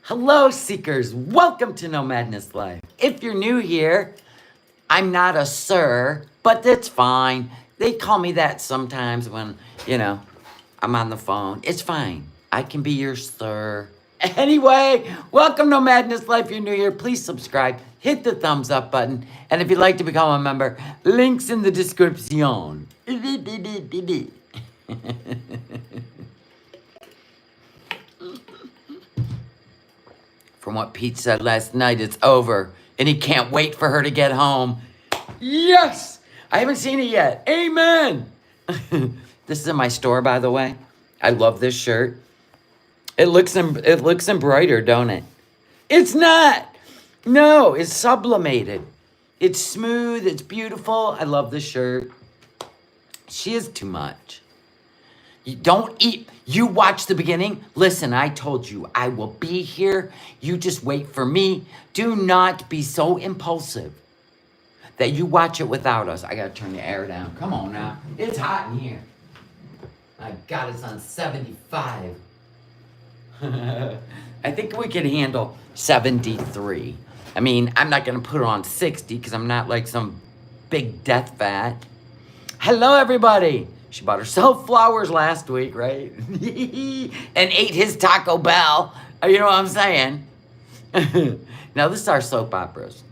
Hello, seekers. Welcome to No Madness Life. If you're new here, I'm not a sir, but that's fine. They call me that sometimes when, I'm on the phone. It's fine. I can be your sir. Anyway, welcome to No Madness Life. If you're new here, please subscribe. Hit the thumbs up button. And if you'd like to become a member, links in the description. From what Pete said last night, it's over. And he can't wait for her to get home. Yes! I haven't seen it yet. Amen! This is in my store, by the way. I love this shirt. It looks embroidered, don't it? It's not! No, it's sublimated. It's smooth. It's beautiful. I love this shirt. She is too much. You don't eat. You watch the beginning. Listen, I told you I will be here. You just wait for me. Do not be so impulsive that you watch it without us. I got to turn the air down. Come on now. It's hot in here. My God, it's on 75. I think we can handle 73. I mean, I'm not going to put it on 60 because I'm not like some big death vat. Hello, everybody. She bought herself flowers last week, right? And ate his Taco Bell. You know what I'm saying? Now, this is our soap operas.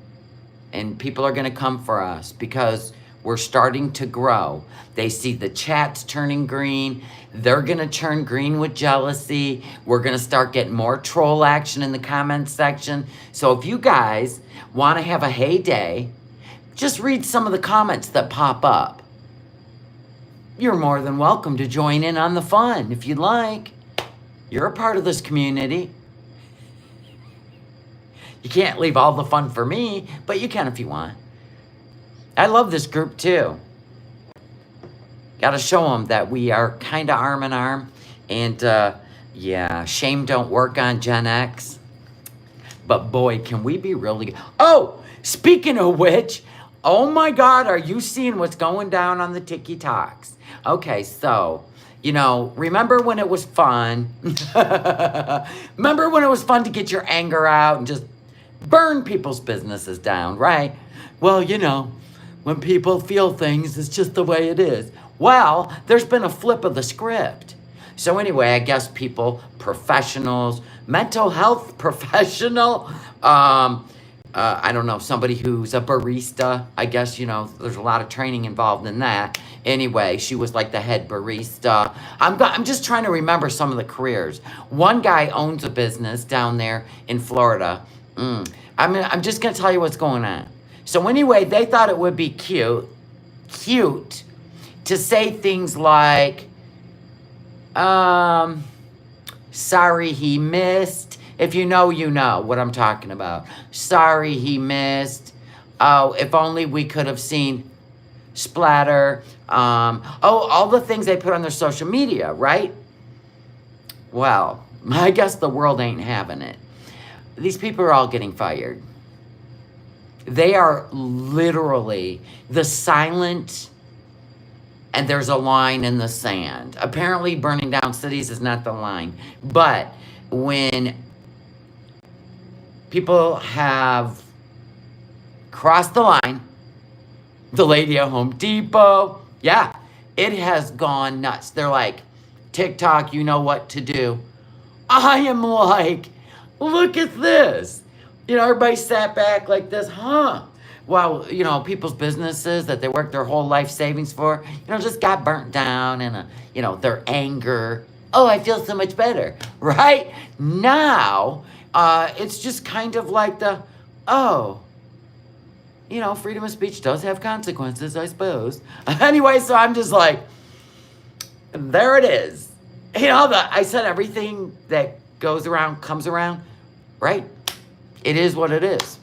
And people are going to come for us because we're starting to grow. They see the chats turning green. They're going to turn green with jealousy. We're going to start getting more troll action in the comments section. So if you guys want to have a heyday, just read some of the comments that pop up. You're more than welcome to join in on the fun if you'd like. You're a part of this community. You can't leave all the fun for me, but you can if you want. I love this group too. Got to show them that we are kind of arm in arm. And yeah, shame don't work on Gen X. But boy, can we be really good. Oh, speaking of which, oh my God, are you seeing what's going down on the TikToks? Okay, so, remember when it was fun? Remember when it was fun to get your anger out and just burn people's businesses down, right? Well, when people feel things, it's just the way it is. Well, there's been a flip of the script. So anyway, I guess people, professionals, mental health professional, I don't know, somebody who's a barista. I guess, there's a lot of training involved in that. Anyway, she was like the head barista. I'm just trying to remember some of the careers. One guy owns a business down there in Florida. I'm just going to tell you what's going on. So anyway, they thought it would be cute to say things like, sorry he missed. If you know what I'm talking about. Sorry he missed. Oh, if only we could have seen splatter. All the things they put on their social media, right? Well, I guess the world ain't having it. These people are all getting fired. They are literally the silent, and there's a line in the sand. Apparently, burning down cities is not the line. But when people have crossed the line, the lady at Home Depot, yeah, it has gone nuts. They're like, TikTok, you know what to do. I am like, look at this. Everybody sat back like this, huh? Well, people's businesses that they worked their whole life savings for, just got burnt down and, their anger. Oh, I feel so much better, right? Now, it's just kind of like freedom of speech does have consequences, I suppose. Anyway, so I'm just like, there it is. I said everything that goes around comes around, right? It is what it is.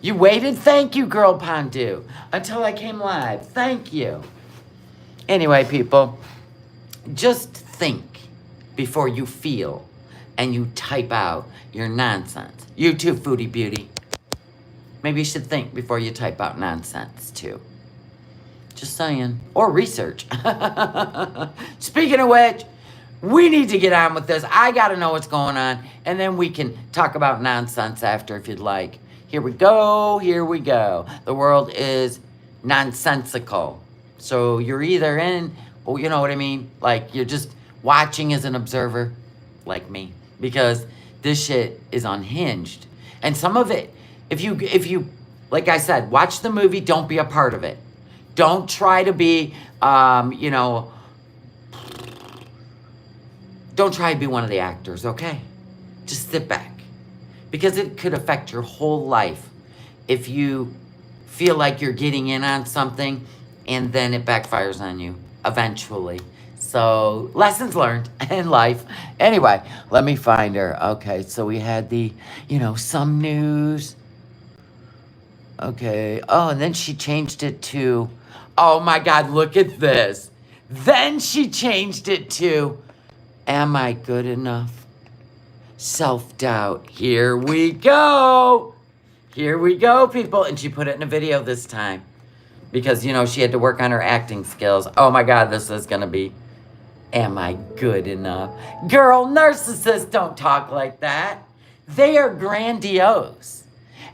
You waited? Thank you, Girl Pondu, until I came live. Thank you. Anyway, people, just think before you feel and you type out your nonsense. You too, Foodie Beauty. Maybe you should think before you type out nonsense, too. Just saying. Or research. Speaking of which, We need to get on with this. I got to know what's going on. And then we can talk about nonsense after if you'd like. Here we go. Here we go. The world is nonsensical. So you're either in, well, you know what I mean? Like you're just watching as an observer, like me. Because this shit is unhinged. And some of it, if you, like I said, watch the movie, don't be a part of it. Don't try to be, you know, don't try to be one of the actors, okay? Just sit back. Because it could affect your whole life if you feel like you're getting in on something and then it backfires on you eventually. So, lessons learned in life. Anyway, let me find her. Okay, so we had the, you know, some news. Okay. Oh, and then she changed it to, oh my God, look at this. Then she changed it to, am I good enough? Self-doubt. Here we go. Here we go, people. And she put it in a video this time. Because, you know, she had to work on her acting skills. Oh my God, this is going to be, am I good enough? Girl, narcissists don't talk like that. They are grandiose.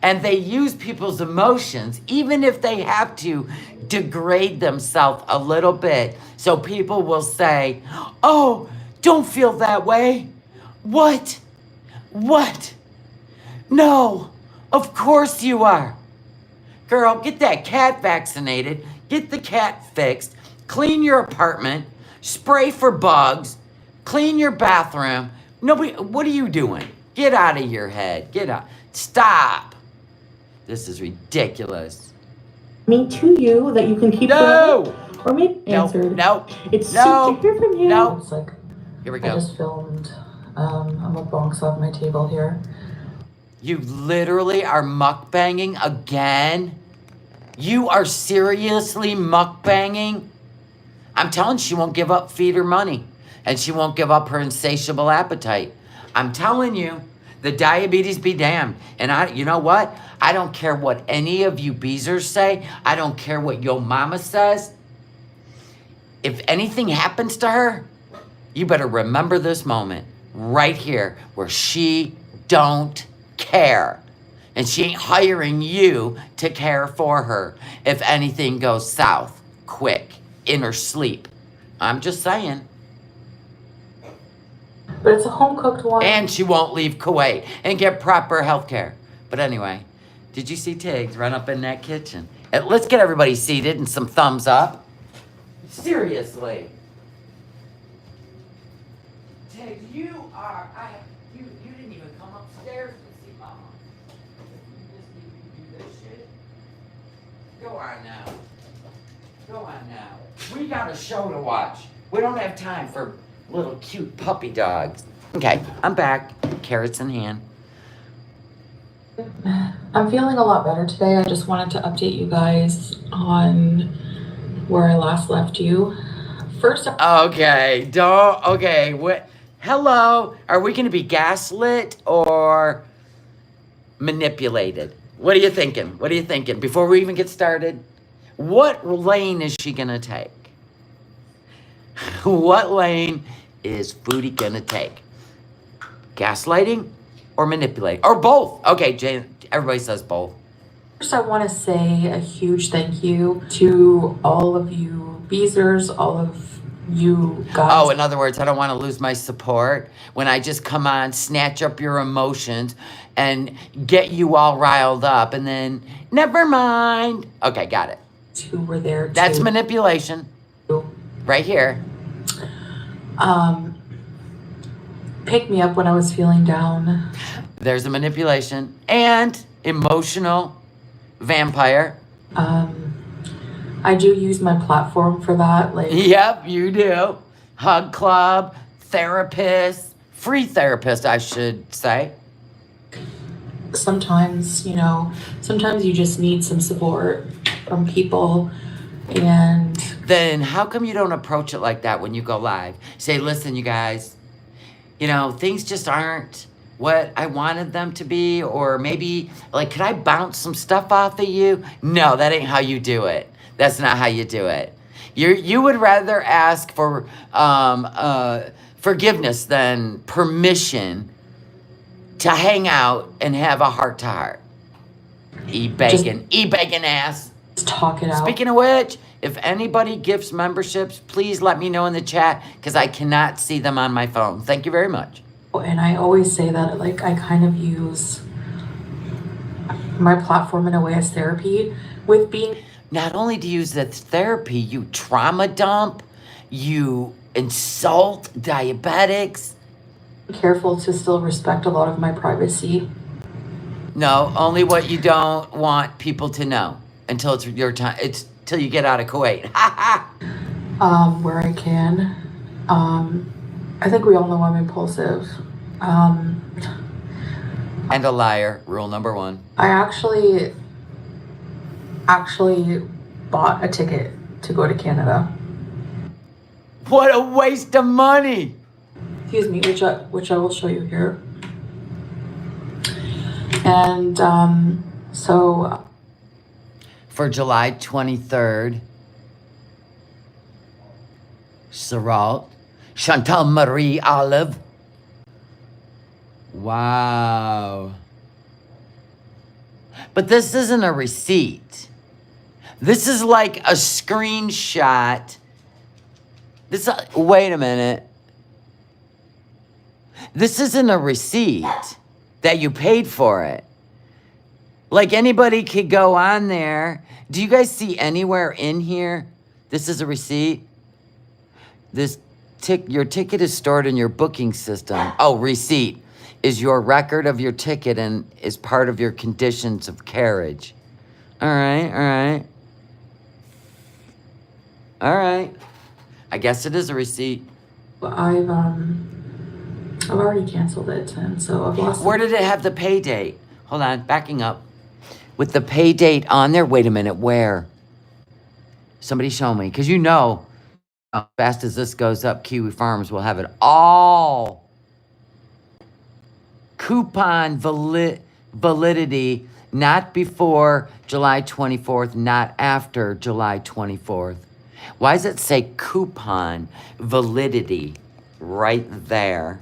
And they use people's emotions, even if they have to degrade themselves a little bit. So people will say, oh, don't feel that way. What? What? No, of course you are. Girl, get that cat vaccinated. Get the cat fixed. Clean your apartment. Spray for bugs. Clean your bathroom. Nobody, what are you doing? Get out of your head. Get out. Stop. This is ridiculous. Me to you that you can keep no! Or maybe answered. No. It's sweet to hear from you. No. It's like, Here we go. I just filmed a mukbangs off my table here. You literally are mukbanging again? You are seriously mukbanging? I'm telling you, she won't give up feed her money. And she won't give up her insatiable appetite. I'm telling you, the diabetes be damned. And you know what? I don't care what any of you beezers say. I don't care what your mama says. If anything happens to her, you better remember this moment right here where she don't care. And she ain't hiring you to care for her if anything goes south quick in her sleep. I'm just saying. But it's a home-cooked one. And she won't leave Kuwait and get proper health care. But anyway, did you see Tiggs run up in that kitchen? Let's get everybody seated and some thumbs up. Seriously. Tiggs, you are, you didn't even come upstairs to see Mama. You just need to do this shit. Go on now. Go on now. We got a show to watch. We don't have time for little cute puppy dogs. Okay, I'm back. Carrots in hand. I'm feeling a lot better today. I just wanted to update you guys on where I last left you. First, Okay, what? Hello, are we going to be gaslit or manipulated? What are you thinking? What are you thinking? Before we even get started, what lane is she going to take? What lane is Foodie going to take? Gaslighting or manipulate? Or both? Okay, Jane, everybody says both. First, I want to say a huge thank you to all of you Beezers, all of you guys. Oh, in other words, I don't want to lose my support when I just come on, snatch up your emotions, and get you all riled up, and then, never mind. Okay, got it. Who were there to... That's manipulation. Right here. Pick me up when I was feeling down. There's a manipulation. And emotional vampire. I do use my platform for that. Like, yep, you do. Hug club, therapist, free therapist, I should say. Sometimes, sometimes you just need some support from people. And then how come you don't approach it like that when you go live? Say, listen, you guys, things just aren't what I wanted them to be, or maybe, could I bounce some stuff off of you? No, that ain't how you do it. That's not how you do it. You would rather ask for forgiveness than permission to hang out and have a heart-to-heart. E-bacon ass. Just talk it out. Speaking of which, if anybody gifts memberships, please let me know in the chat because I cannot see them on my phone. Thank you very much. And I always say that, like, I kind of use my platform in a way as therapy with being. Not only do you use it as therapy, you trauma dump, you insult diabetics. Careful to still respect a lot of my privacy. No, only what you don't want people to know until it's your time. It's till you get out of Kuwait. Where I can. I think we all know I'm impulsive. And a liar, rule number 1. I actually bought a ticket to go to Canada. What a waste of money! Excuse me, which I will show you here. And so For July 23rd, Saralt, Chantal Marie Olive. Wow. But this isn't a receipt. This is like a screenshot. Wait a minute. This isn't a receipt that you paid for it. Like anybody could go on there. Do you guys see anywhere in here? This is a receipt. Your ticket is stored in your booking system. Oh, receipt is your record of your ticket and is part of your conditions of carriage. All right. I guess it is a receipt. I've already canceled it, and so I've lost. Where did it have the pay date? Hold on, backing up. With the pay date on there? Wait a minute, where? Somebody show me, because you know, as fast as this goes up, Kiwi Farms will have it all. Coupon validity, not before July 24th, not after July 24th. Why does it say coupon validity right there?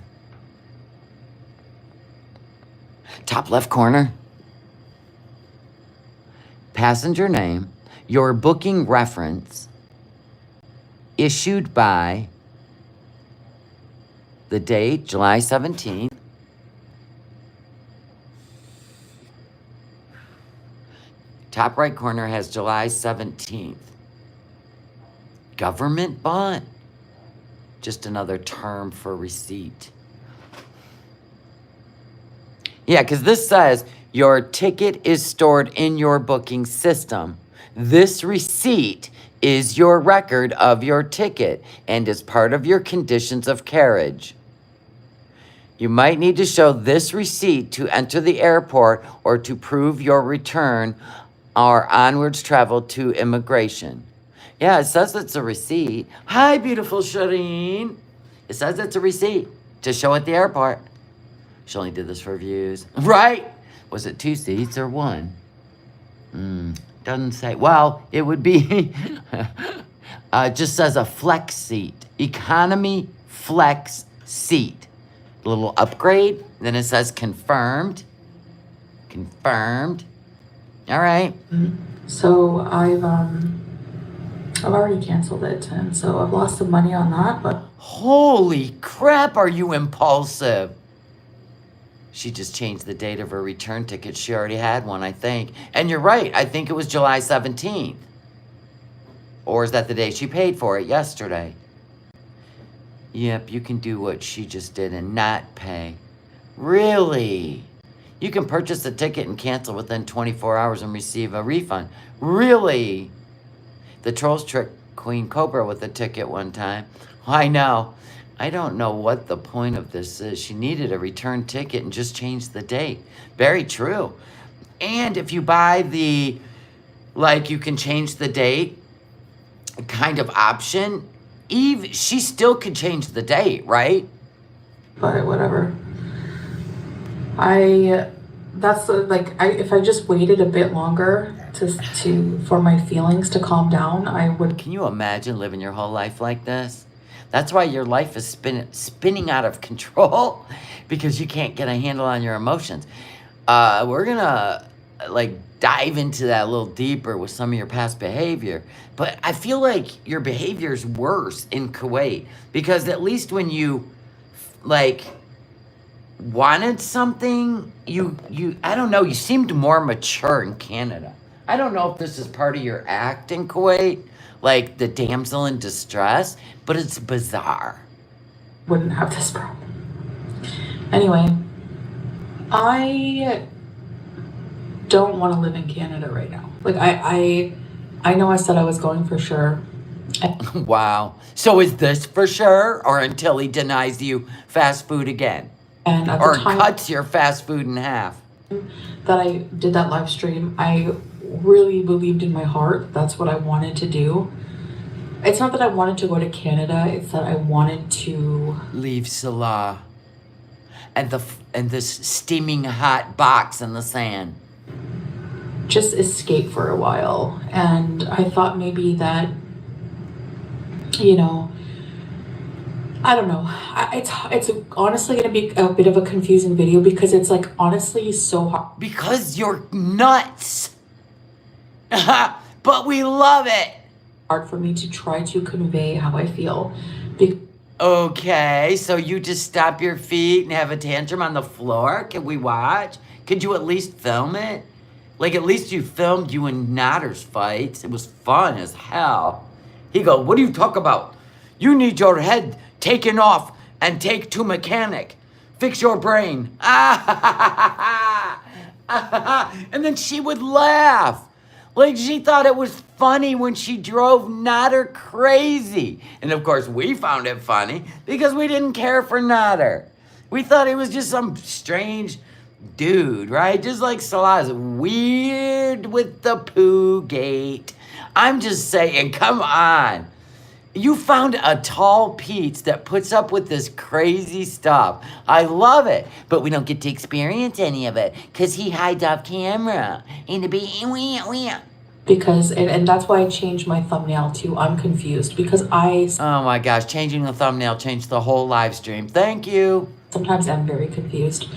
Top left corner. Passenger name, your booking reference, issued by the date, July 17th. Top right corner has July 17th. Government bond. Just another term for receipt. Yeah, because this says your ticket is stored in your booking system. This receipt is your record of your ticket and is part of your conditions of carriage. You might need to show this receipt to enter the airport or to prove your return or onwards travel to immigration. Yeah, it says it's a receipt. Hi, beautiful Shireen. It says it's a receipt to show at the airport. She only did this for views. Right? Was it 2 seats or 1? Doesn't say. Well, it would be, just says a flex seat. Economy flex seat. A little upgrade. Then it says confirmed. Confirmed. All right. So I've already canceled it, and so I've lost some money on that, but. Holy crap, are you impulsive? She just changed the date of her return ticket. She already had one, I think. And you're right, I think it was July 17th. Or is that the day she paid for it yesterday? Yep, you can do what she just did and not pay. Really? You can purchase a ticket and cancel within 24 hours and receive a refund. Really? The trolls tricked Queen Cobra with a ticket one time. I know. I don't know what the point of this is. She needed a return ticket and just changed the date. Very true. And if you buy the, like, you can change the date kind of option, Eve, she still could change the date, right? But whatever. If I just waited a bit longer for my feelings to calm down, I would. Can you imagine living your whole life like this? That's why your life is spinning out of control because you can't get a handle on your emotions. We're gonna like dive into that a little deeper with some of your past behavior, but I feel like your behavior is worse in Kuwait because at least when you like wanted something, you I don't know, you seemed more mature in Canada. I don't know if this is part of your act in Kuwait, like the damsel in distress, but it's bizarre. Wouldn't have this problem. Anyway, I don't want to live in Canada right now. Like I know I said I was going for sure. Wow. So is this for sure, or until he denies you fast food again? And at Or the time cuts your fast food in half? that I did that live stream, I really believed in my heart that's what I wanted to do. It's not that I wanted to go to Canada, it's that I wanted to Leave Salah and this steaming hot box in the sand. just escape for a while. And I thought maybe that, you know, I don't know. It's honestly going to be a bit of a confusing video because it's like honestly so hard. Because you're nuts. But we love it. Hard for me to try to convey how I feel. Okay, so you just stop your feet and have a tantrum on the floor? Can we watch? Could you at least film it? Like, at least you filmed you and Natter's fights. It was fun as hell. He go, what do you talk about? You need your head taken off and take to mechanic. Fix your brain. And then she would laugh. Like she thought it was funny when she drove Nader crazy. And of course we found it funny because we didn't care for Nader. We thought he was just some strange dude, right? Just like Salah's weird with the poo gate. I'm just saying, come on. You found a tall Pete's that puts up with this crazy stuff. I love it. But we don't get to experience any of it because he hides off camera. Because, and that's why I changed my thumbnail to I'm confused. Because Oh my gosh, changing the thumbnail changed the whole live stream. Thank you. sometimes I'm very confused.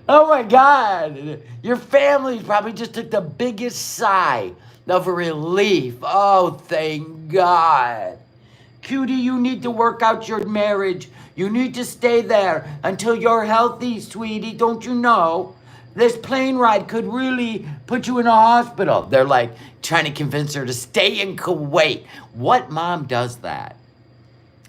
Oh my God. Your family probably just took the biggest sigh of relief. Oh, thank God. Cutie, you need to work out your marriage. You need to stay there until you're healthy, sweetie. Don't you know? This plane ride could really put you in a hospital. They're like trying to convince her to stay in Kuwait. What mom does that?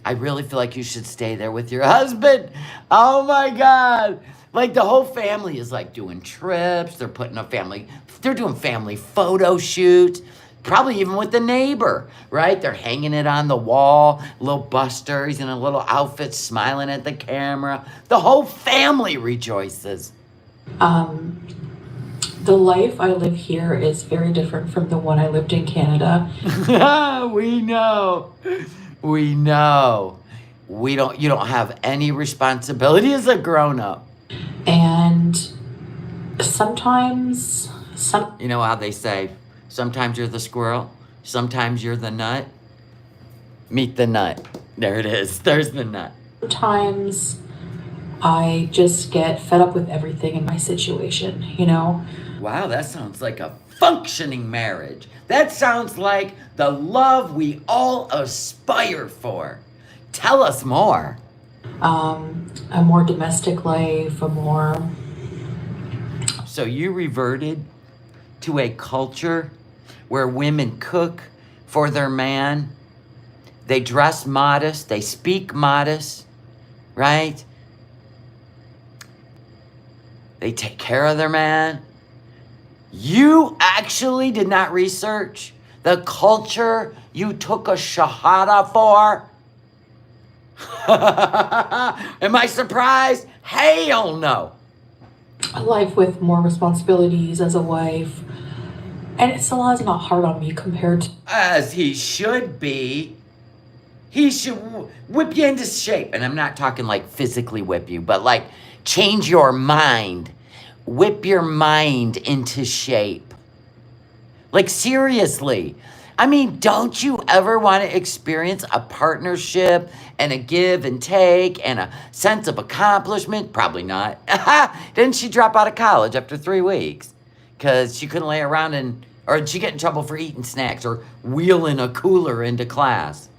I really feel like you should stay there with your husband. Oh my God. Like the whole family is like doing trips. They're doing family photo shoots. Probably even with the neighbor, right? They're hanging it on the wall. Little Buster, he's in a little outfit smiling at the camera. The whole family rejoices. The life I live here is very different from the one I lived in Canada. We know. We know. You don't have any responsibility as a grown-up. And sometimes, You know how they say, sometimes you're the squirrel, sometimes you're the nut. Meet the nut. There it is. There's the nut. sometimes I just get fed up with everything in my situation, you know? Wow, that sounds like a functioning marriage. That sounds like the love we all aspire for. Tell us more. A more domestic life, So you reverted to a culture where women cook for their man. They dress modest. They speak modest, right? They take care of their man. You actually did not research the culture you took a shahada for? Am I surprised? Hell no. a life with more responsibilities as a wife. And Salah's not hard on me compared to As he should be. He should whip you into shape. And I'm not talking like physically whip you, but like change your mind. Whip your mind into shape. Like seriously. I mean, don't you ever want to experience a partnership and a give and take and a sense of accomplishment? Probably not. Didn't she drop out of college after 3 weeks? Because she couldn't lay around or did she get in trouble for eating snacks or wheeling a cooler into class?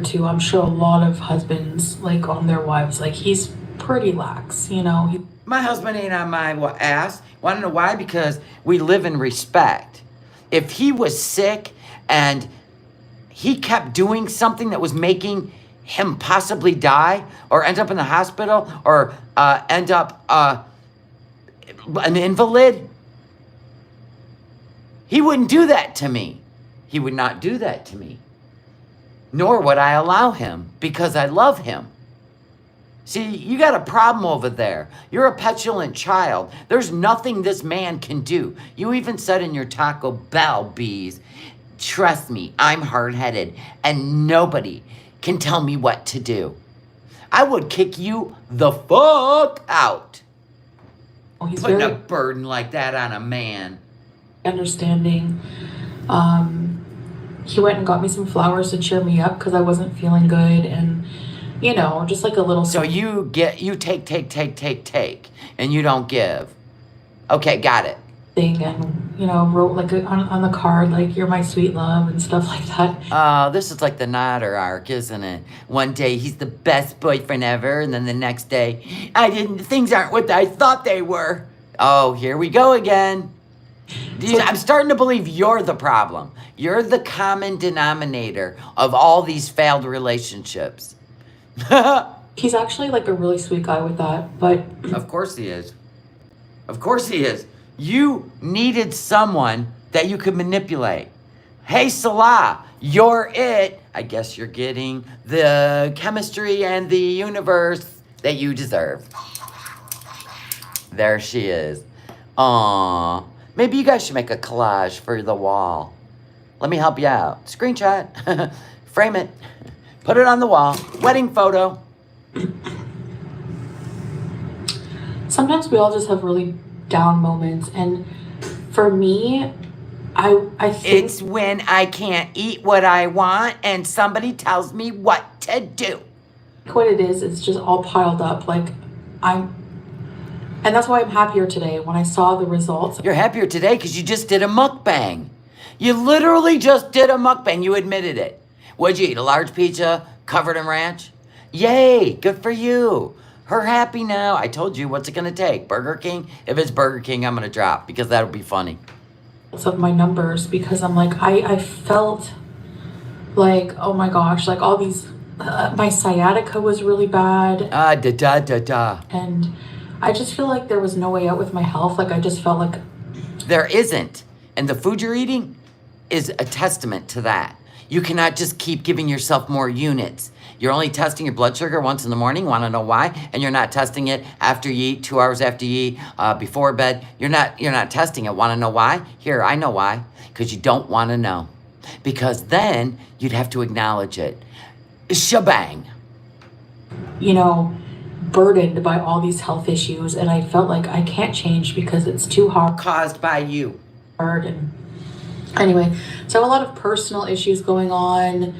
Too, I'm sure a lot of husbands, like, on their wives, like, he's pretty lax, you know. My husband ain't on my ass. Want to know why? Because we live in respect. If he was sick and he kept doing something that was making him possibly die or end up in the hospital or end up an invalid, he wouldn't do that to me. He would not do that to me. Nor would I allow him because I love him. See, you got a problem over there. You're a petulant child. There's nothing this man can do. You even said in your Taco Bell bees, trust me, I'm hard-headed and nobody can tell me what to do. I would kick you the fuck out. Oh, he's Putting very a burden like that on a man. understanding. He went and got me some flowers to cheer me up because I wasn't feeling good, and you know, just like a little. So you take, and you don't give. Okay, got it. Thing, and you know, wrote like on the card, like, you're my sweet love and stuff like that. Oh, this is like the Nodder arc, isn't it? One day he's the best boyfriend ever, and then the next day, things aren't what I thought they were. Oh, here we go again. I'm starting to believe you're the problem. You're the common denominator of all these failed relationships. He's actually like a really sweet guy with that, but Of course he is. Of course he is. You needed someone that you could manipulate. Hey, Salah, you're it. I guess you're getting the chemistry and the universe that you deserve. There she is. Aww. Maybe you guys should make a collage for the wall. Let me help you out. Screenshot. Frame it. Put it on the wall. Wedding photo. sometimes we all just have really down moments, and for me, I think It's when I can't eat what I want and somebody tells me what to do. what it is, it's just all piled up. Like, and that's why I'm happier today when I saw the results. You're happier today because you just did a mukbang. You literally just did a mukbang. You admitted it. What'd you eat? A large pizza covered in ranch? Yay, good for you. Her happy now. I told you, what's it going to take? Burger King? If it's Burger King, I'm going to drop because that'll be funny. Of my numbers, because I'm like, I felt like, oh my gosh, like all these, my sciatica was really bad. And I just feel like there was no way out with my health. Like, I just felt like There isn't. And the food you're eating is a testament to that. You cannot just keep giving yourself more units. You're only testing your blood sugar once in the morning. Want to know why? And you're not testing it after you eat, 2 hours after you eat, before bed. You're not testing it. Want to know why? Here, I know why. Because you don't want to know. Because then you'd have to acknowledge it. Shebang. you know, burdened by all these health issues, and I felt like I can't change because it's too hard. Caused by you. And anyway, so I have a lot of personal issues going on,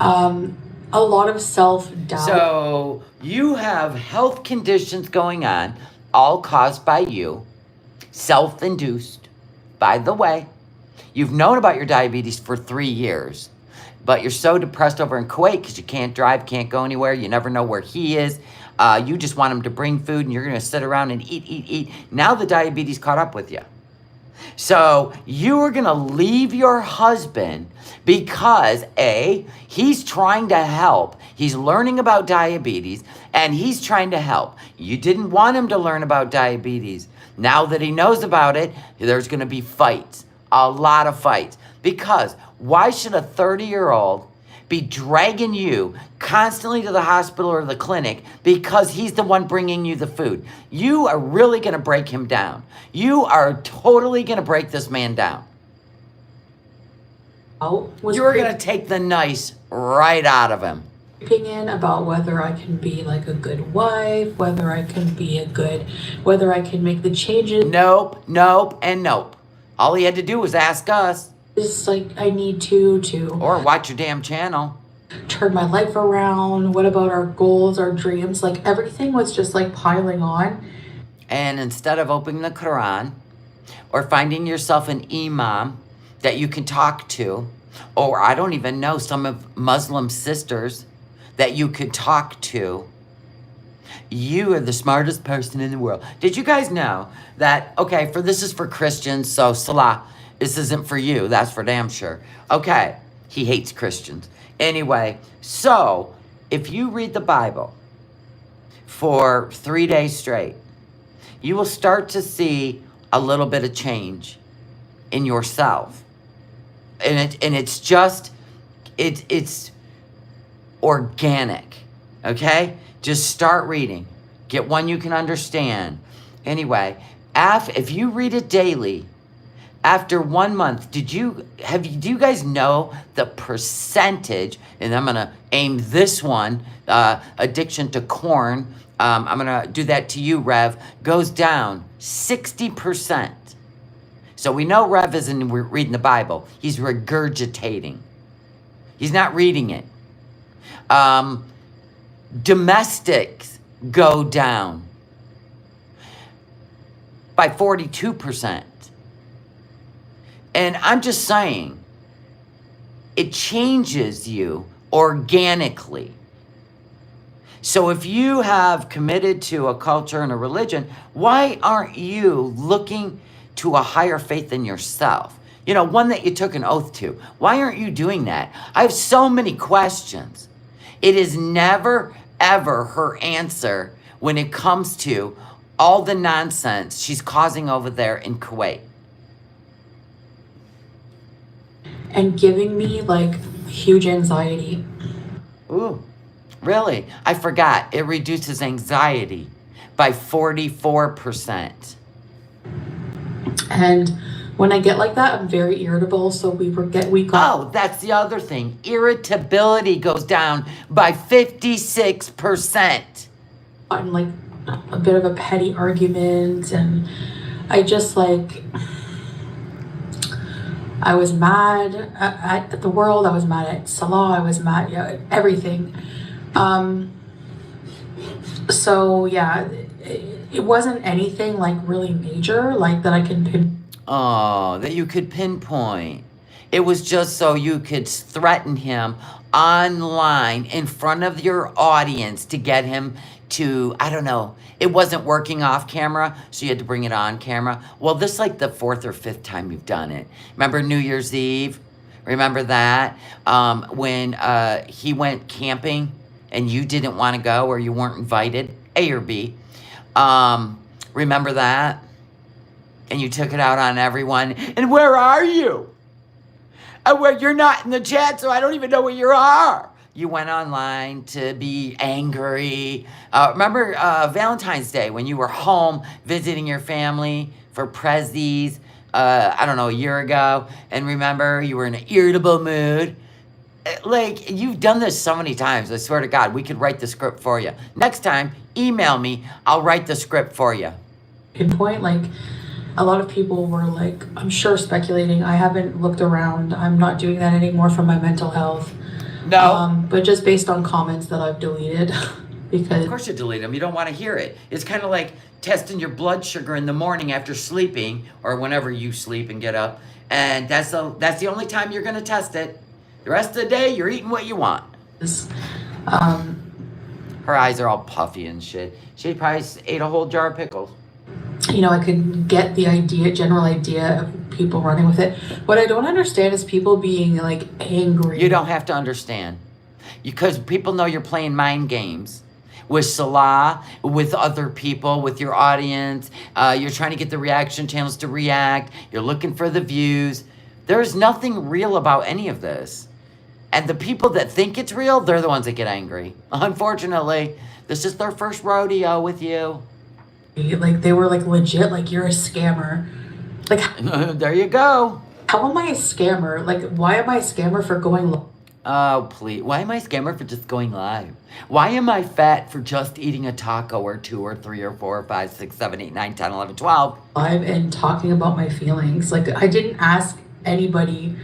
a lot of self-doubt. So you have health conditions going on, all caused by you, self-induced. By the way, you've known about your diabetes for 3 years, but you're so depressed over in Kuwait because you can't drive, can't go anywhere, you never know where he is. You just want him to bring food and you're going to sit around and eat. Now the diabetes caught up with you. So you are going to leave your husband because A, he's trying to help. He's learning about diabetes and he's trying to help. You didn't want him to learn about diabetes. Now that he knows about it, there's going to be fights, a lot of fights. Because why should a 30-year-old be dragging you constantly to the hospital or the clinic because he's the one bringing you the food? You are really going to break him down. You are totally going to break this man down. You're going to take the nice right out of him. Opinion about whether I can be like a good wife, whether I can make the changes. Nope, and nope. All he had to do was ask us. It's like I need to Or watch your damn channel. turn my life around. What about our goals, our dreams? Like everything was just like piling on. And instead of opening the Quran or finding yourself an imam that you can talk to, or I don't even know, some of Muslim sisters that you could talk to, you are the smartest person in the world. Did you guys know that, okay, this is for Christians, so Salah, this isn't for you, that's for damn sure. Okay, he hates Christians. Anyway, so if you read the Bible for 3 days straight, you will start to see a little bit of change in yourself. And it's just, it's organic, okay? Just start reading. Get one you can understand. Anyway, if you read it daily, after 1 month, do you guys know the percentage, and I'm gonna aim this one, addiction to corn, I'm gonna do that to you, Rev, goes down 60%. So we know Rev isn't reading the Bible. He's regurgitating. He's not reading it. Domestics go down by 42%. And I'm just saying, it changes you organically. So if you have committed to a culture and a religion, why aren't you looking to a higher faith in yourself? You know, one that you took an oath to. Why aren't you doing that? I have so many questions. It is never, ever her answer when it comes to all the nonsense she's causing over there in Kuwait. And giving me like huge anxiety. Ooh, really? I forgot. It reduces anxiety by 44%. And when I get like that, I'm very irritable. So we got. Oh, that's the other thing. Irritability goes down by 56%. I'm like a bit of a petty argument, and I just like. I was mad at the world. I was mad at Salah. I was mad at everything. So yeah, it wasn't anything like really major, like that I can pin. Oh, that you could pinpoint. It was just so you could threaten him online in front of your audience to get him to, I don't know, it wasn't working off camera, so you had to bring it on camera. Well, this is like the 4th or 5th time you've done it. Remember New Year's Eve? Remember that? When he went camping and you didn't want to go or you weren't invited, A or B. Remember that? And you took it out on everyone. And where are you? Where you're not in the chat, so I don't even know where you are. You went online to be angry. Remember Valentine's Day when you were home visiting your family for prezzies, I don't know, a year ago. And remember, you were in an irritable mood. Like, you've done this so many times. I swear to God, we could write the script for you. Next time, email me. I'll write the script for you. Pinpoint, like, a lot of people were like, I'm sure speculating. I haven't looked around. I'm not doing that anymore for my mental health. No. But just based on comments that I've deleted. Because of course you delete them. You don't want to hear it. It's kind of like testing your blood sugar in the morning after sleeping or whenever you sleep and get up. And that's the only time you're going to test it. The rest of the day, you're eating what you want. Her eyes are all puffy and shit. She probably ate a whole jar of pickles. You know, I could get the general idea of people running with it. What I don't understand is people being like angry. You don't have to understand. Because people know you're playing mind games. With Salah, with other people, with your audience. You're trying to get the reaction channels to react. You're looking for the views. There's nothing real about any of this. And the people that think it's real, they're the ones that get angry. Unfortunately, this is their first rodeo with you. Like, they were like legit, like, you're a scammer. Like, there you go. How am I a scammer? Like, why am I a scammer for going live? Oh, please. Why am I a scammer for just going live? Why am I fat for just eating a taco or 2 or 3 or 4 or 5, 6, 7, 8, 9, 10, 11, 12? Live and talking about my feelings. Like, I didn't ask anybody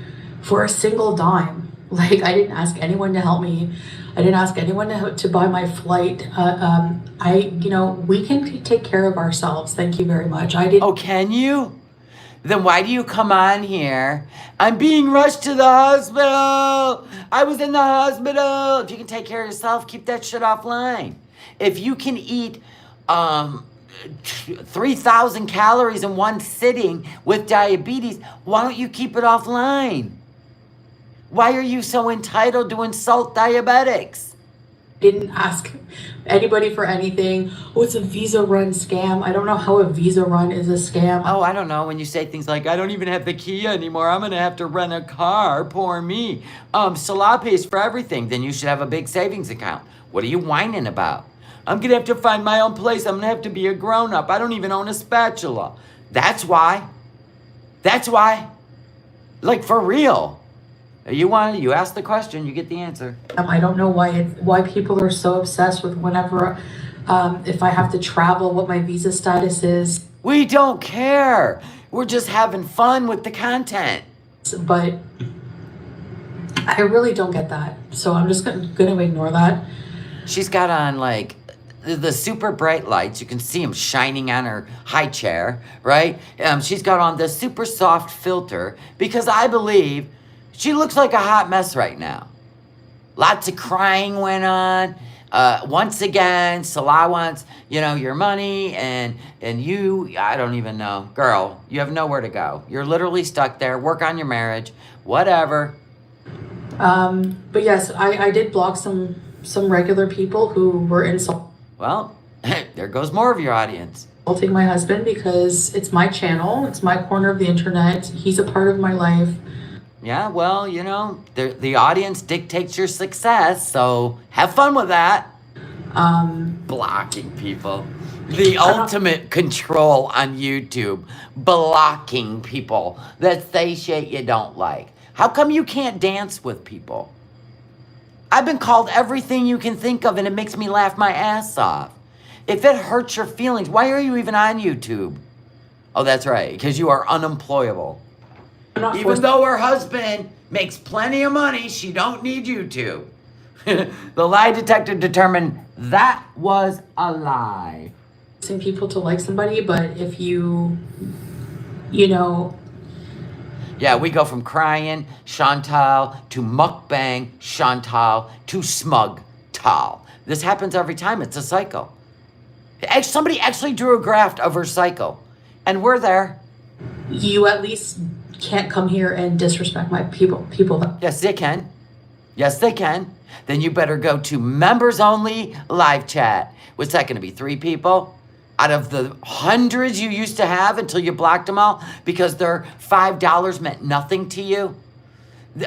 for a single dime. Like, I didn't ask anyone to help me. I didn't ask anyone to buy my flight. We can take care of ourselves. Thank you very much. I didn't. Oh, can you? Then why do you come on here? I'm being rushed to the hospital. I was in the hospital. If you can take care of yourself, keep that shit offline. If you can eat 3,000 calories in one sitting with diabetes, why don't you keep it offline? Why are you so entitled to insult diabetics? Didn't ask anybody for anything. Oh, it's a Visa run scam. I don't know how a Visa run is a scam. Oh, I don't know. When you say things like, I don't even have the Kia anymore, I'm going to have to rent a car. Poor me. Salah pays for everything. Then you should have a big savings account. What are you whining about? I'm going to have to find my own place. I'm going to have to be a grown-up. I don't even own a spatula. That's why. That's why. Like, for real. You ask the question, you get the answer. I don't know why people are so obsessed with whenever, if I have to travel, what my visa status is. We don't care. We're just having fun with the content. But I really don't get that. So I'm just going to ignore that. She's got on like the super bright lights. You can see them shining on her high chair, right? She's got on the super soft filter because I believe she looks like a hot mess right now. Lots of crying went on. Once again, Salah wants, your money and you, I don't even know. Girl, you have nowhere to go. You're literally stuck there. Work on your marriage. Whatever. But yes, I did block some regular people who were insulting. Well, there goes more of your audience. Insulting my husband because it's my channel. It's my corner of the internet. He's a part of my life. Yeah, well, the audience dictates your success, so have fun with that. Blocking people. The ultimate control on YouTube. Blocking people that say shit you don't like. How come you can't dance with people? I've been called everything you can think of, and it makes me laugh my ass off. If it hurts your feelings, why are you even on YouTube? Oh, that's right, because you are unemployable. Even though her husband makes plenty of money, she don't need YouTube. The lie detector determined that was a lie. Asking people to like somebody, but if you. Yeah, we go from crying, Chantal, to mukbang, Chantal, to smug, Tal. This happens every time. It's a cycle. Somebody actually drew a graph of her cycle, and we're there. You at least can't come here and disrespect my people. Yes, they can. Yes, they can. Then you better go to members only live chat. What's that going to be? 3 people? Out of the hundreds you used to have until you blocked them all because their $5 meant nothing to you?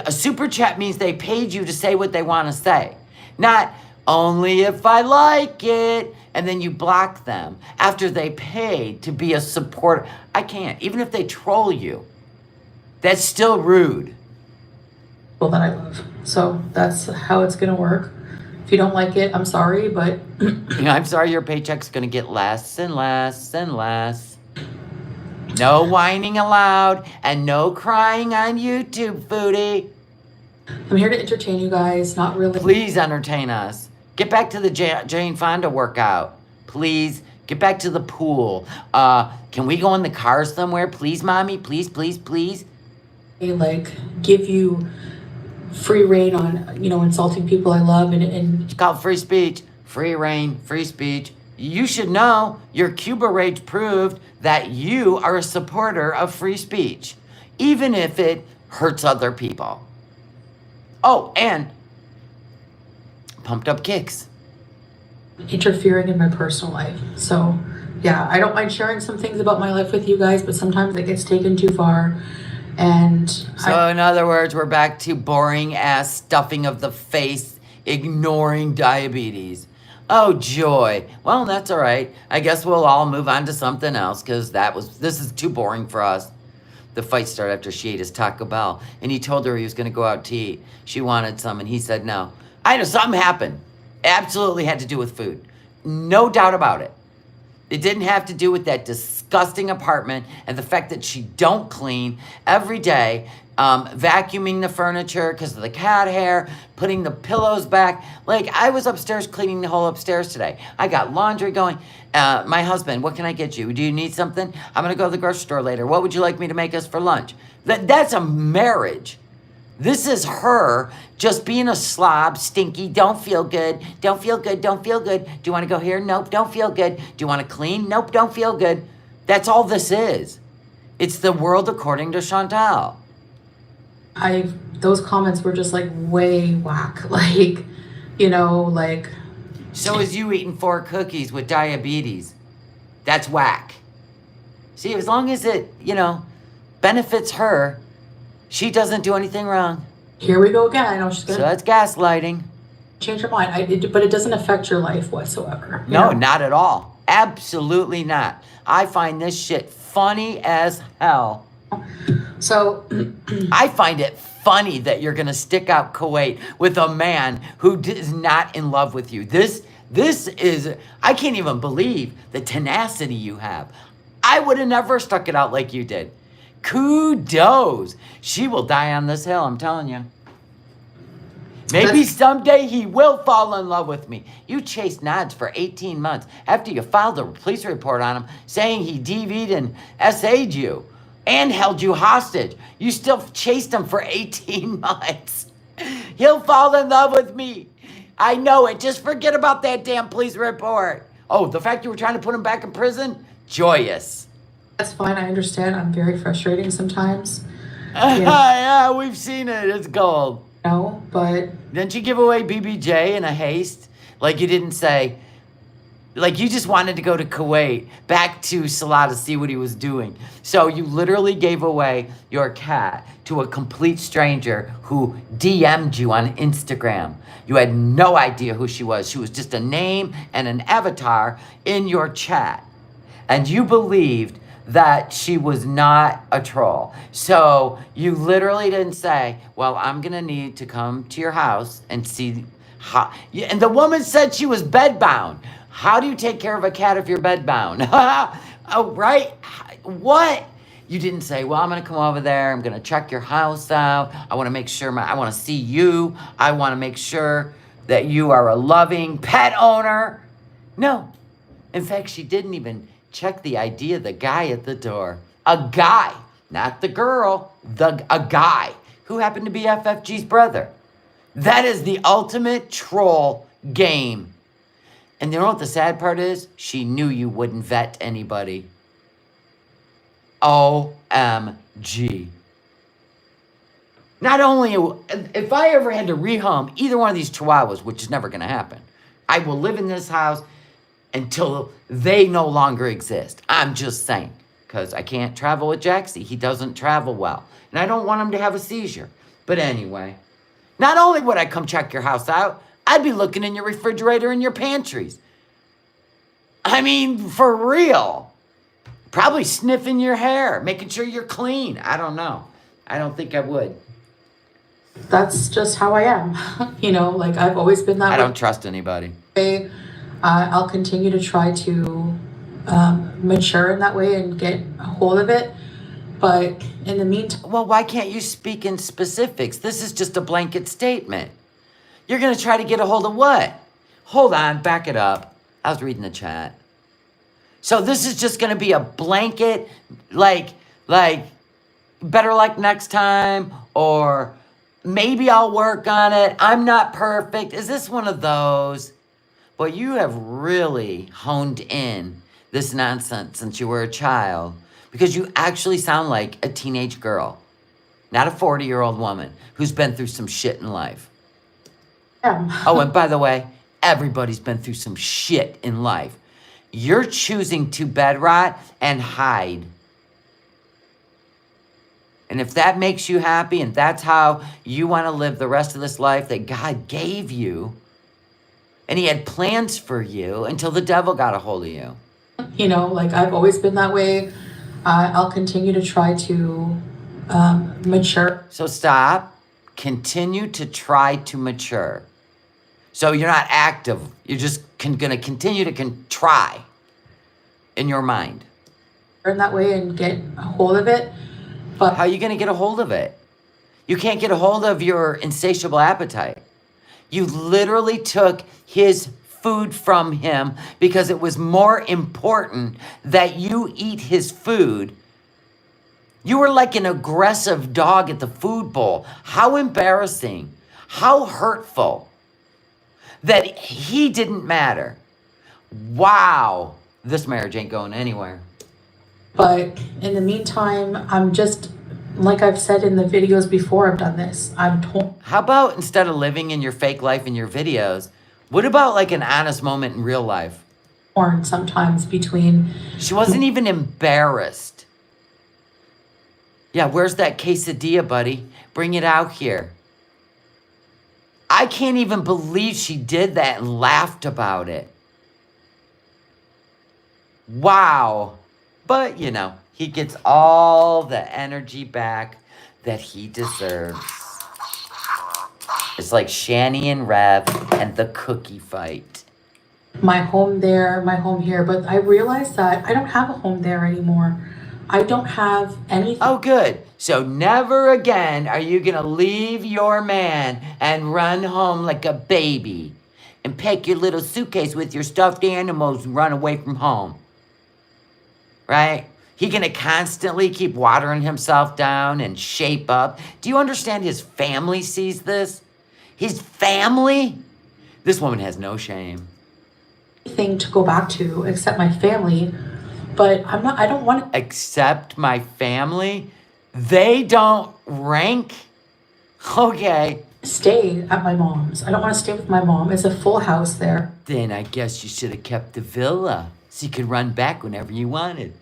A super chat means they paid you to say what they want to say. Not only if I like it. And then you block them after they paid to be a supporter. I can't. Even if they troll you. That's still rude. Well, that I love. So that's how it's going to work. If you don't like it, I'm sorry, but... I'm sorry your paycheck's going to get less and less and less. No whining allowed and no crying on YouTube, Foodie. I'm here to entertain you guys, not really... Please entertain us. Get back to the Jane Fonda workout. Please. Get back to the pool. Can we go in the car somewhere? Please, Mommy? Please, please, please? Like, give you free reign on, insulting people I love and It's called free speech. Free reign, free speech. You should know your Cuba rage proved that you are a supporter of free speech, even if it hurts other people. Oh, and pumped up kicks. interfering in my personal life. So, yeah, I don't mind sharing some things about my life with you guys, but sometimes it gets taken too far. And so in other words, we're back to boring ass stuffing of the face, ignoring diabetes. Oh, joy. Well, that's all right. I guess we'll all move on to something else because this is too boring for us. The fight started after she ate his Taco Bell, and he told her he was going to go out to eat. She wanted some, and he said no. I know something happened. Absolutely had to do with food. No doubt about it. It didn't have to do with that disgusting apartment and the fact that she don't clean every day, vacuuming the furniture because of the cat hair, putting the pillows back. Like, I was upstairs cleaning the whole upstairs today. I got laundry going. My husband, what can I get you? Do you need something? I'm going to go to the grocery store later. What would you like me to make us for lunch? That's a marriage. This is her just being a slob, stinky, don't feel good, don't feel good, don't feel good. Do you want to go here? Nope, don't feel good. Do you want to clean? Nope, don't feel good. That's all this is. It's the world according to Chantal. Those comments were just like way whack. Like, you know, like. So is you eating 4 cookies with diabetes. That's whack. See, as long as it, benefits her, she doesn't do anything wrong. Here we go again. I know she's gonna. So that's gaslighting. Change her mind. But it doesn't affect your life whatsoever. No, not at all. Absolutely not. I find this shit funny as hell. So. I find it funny that you're gonna stick out Kuwait with a man who is not in love with you. This is, I can't even believe the tenacity you have. I would have never stuck it out like you did. Kudos. She will die on this hill, I'm telling you. Maybe someday he will fall in love with me. You chased Nods for 18 months after you filed a police report on him saying he DV'd and SA'd you and held you hostage. You still chased him for 18 months. He'll fall in love with me. I know it. Just forget about that damn police report. Oh, the fact you were trying to put him back in prison? Joyous. That's fine. I understand. I'm very frustrating sometimes. Yeah, we've seen it. It's gold. No, but. Didn't you give away BBJ in a haste? Like you didn't say. Like you just wanted to go to Kuwait, back to Salah to see what he was doing. So you literally gave away your cat to a complete stranger who DM'd you on Instagram. You had no idea who she was. She was just a name and an avatar in your chat. And you believed that she was not a troll. So you literally didn't say, well, I'm going to need to come to your house and see how. And the woman said she was bedbound. How do you take care of a cat if you're bedbound? Oh, right? What? You didn't say, well, I'm going to come over there. I'm going to check your house out. I want to make sure I want to see you. I want to make sure that you are a loving pet owner. No. In fact, she didn't even check the ID of the guy at the door. A guy, not the girl, a guy who happened to be FFG's brother. That is the ultimate troll game. And you know what the sad part is? She knew you wouldn't vet anybody. OMG. Not only, if I ever had to rehome either one of these chihuahuas, which is never going to happen, I will live in this house until they no longer exist. I'm just saying. Because I can't travel with Jaxie. He doesn't travel well. And I don't want him to have a seizure. But anyway, not only would I come check your house out, I'd be looking in your refrigerator and your pantries. I mean, for real. Probably sniffing your hair, making sure you're clean. I don't know. I don't think I would. That's just how I am. Like I've always been that way. I don't trust anybody. I'll continue to try to mature in that way and get a hold of it. But in the meantime... Well, why can't you speak in specifics? This is just a blanket statement. You're going to try to get a hold of what? Hold on, back it up. I was reading the chat. So this is just going to be a blanket, like, better luck next time, or maybe I'll work on it. I'm not perfect. Is this one of those? Well, you have really honed in this nonsense since you were a child, because you actually sound like a teenage girl, not a 40-year-old woman who's been through some shit in life. Oh, and by the way, everybody's been through some shit in life. You're choosing to bed rot and hide. And if that makes you happy and that's how you want to live the rest of this life that God gave you, and he had plans for you until the devil got a hold of you. Like I've always been that way. I'll continue to try to mature. So stop. Continue to try to mature. So you're not active. You're just going to continue to try. in your mind. in that way and get a hold of it. But How are you going to get a hold of it? You can't get a hold of your insatiable appetite. You literally took his food from him because it was more important that you eat his food. You were like an aggressive dog at the food bowl. How embarrassing. How hurtful that he didn't matter. Wow. This marriage ain't going anywhere. But in the meantime, I'm just, like I've said in the videos before I've done this, I'm How about instead of living in your fake life in your videos, what about like an honest moment in real life? torn sometimes between. She wasn't even embarrassed. Yeah, where's that quesadilla, buddy? Bring it out here. I can't even believe she did that and laughed about it. Wow. But, you know, he gets all the energy back that he deserves. It's like Shani and Rev and the cookie fight. My home there, my home here, but I realized that I don't have a home there anymore. I don't have anything. Oh, good. So never again are you going to leave your man and run home like a baby and pack your little suitcase with your stuffed animals and run away from home. Right? He going to constantly keep watering himself down and shape up. Do you understand his family sees this? His family? This woman has no shame. Thing to go back to except my family, but I don't want to Except my family? They don't rank? Okay. stay at my mom's. I don't want to stay with my mom. It's a full house there. Then I guess you should have kept the villa so you could run back whenever you wanted.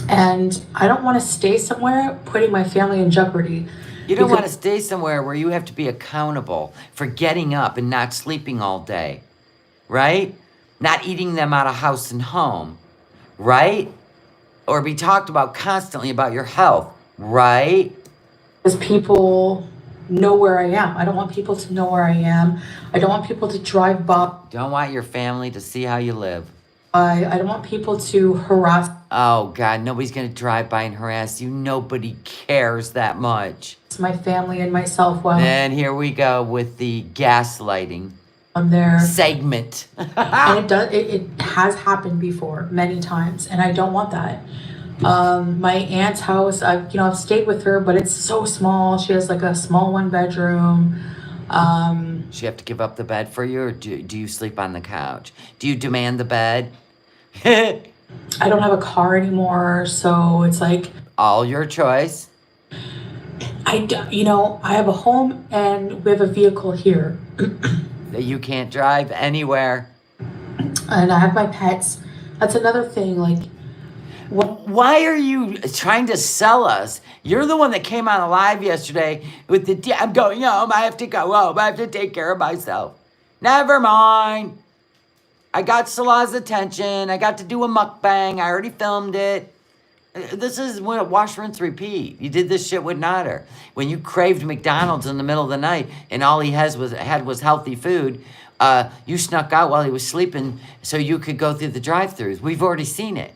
And I don't want to stay somewhere putting my family in jeopardy. You don't want to stay somewhere where you have to be accountable for getting up and not sleeping all day, right? Not eating them out of house and home, right? Or be talked about constantly about your health, right? Because people know where I am. I don't want people to know where I am. I don't want people to drive by. Don't want your family to see how you live. I don't want people to harass Oh, God, nobody's going to drive by and harass you. Nobody cares that much. my family and myself while And here we go with the gaslighting I'm there. segment. And it has happened before many times, and I don't want that. My aunt's house, I've stayed with her, but it's so small. She has like a small 1-bedroom. Does she have to give up the bed for you, or do you sleep on the couch? Do you demand the bed? I don't have a car anymore, so it's like All your choice. I have a home and we have a vehicle here, That you can't drive anywhere. and I have my pets. That's another thing. Like, Why are you trying to sell us? You're the one that came on live yesterday with I'm going home. I have to go home. I have to take care of myself. Never mind. I got Salah's attention. I got to do a mukbang. I already filmed it. This is what wash, rinse, repeat. You did this shit with Nader. When you craved McDonald's in the middle of the night and all he had was healthy food, you snuck out while he was sleeping so you could go through the drive-thrus. We've already seen it.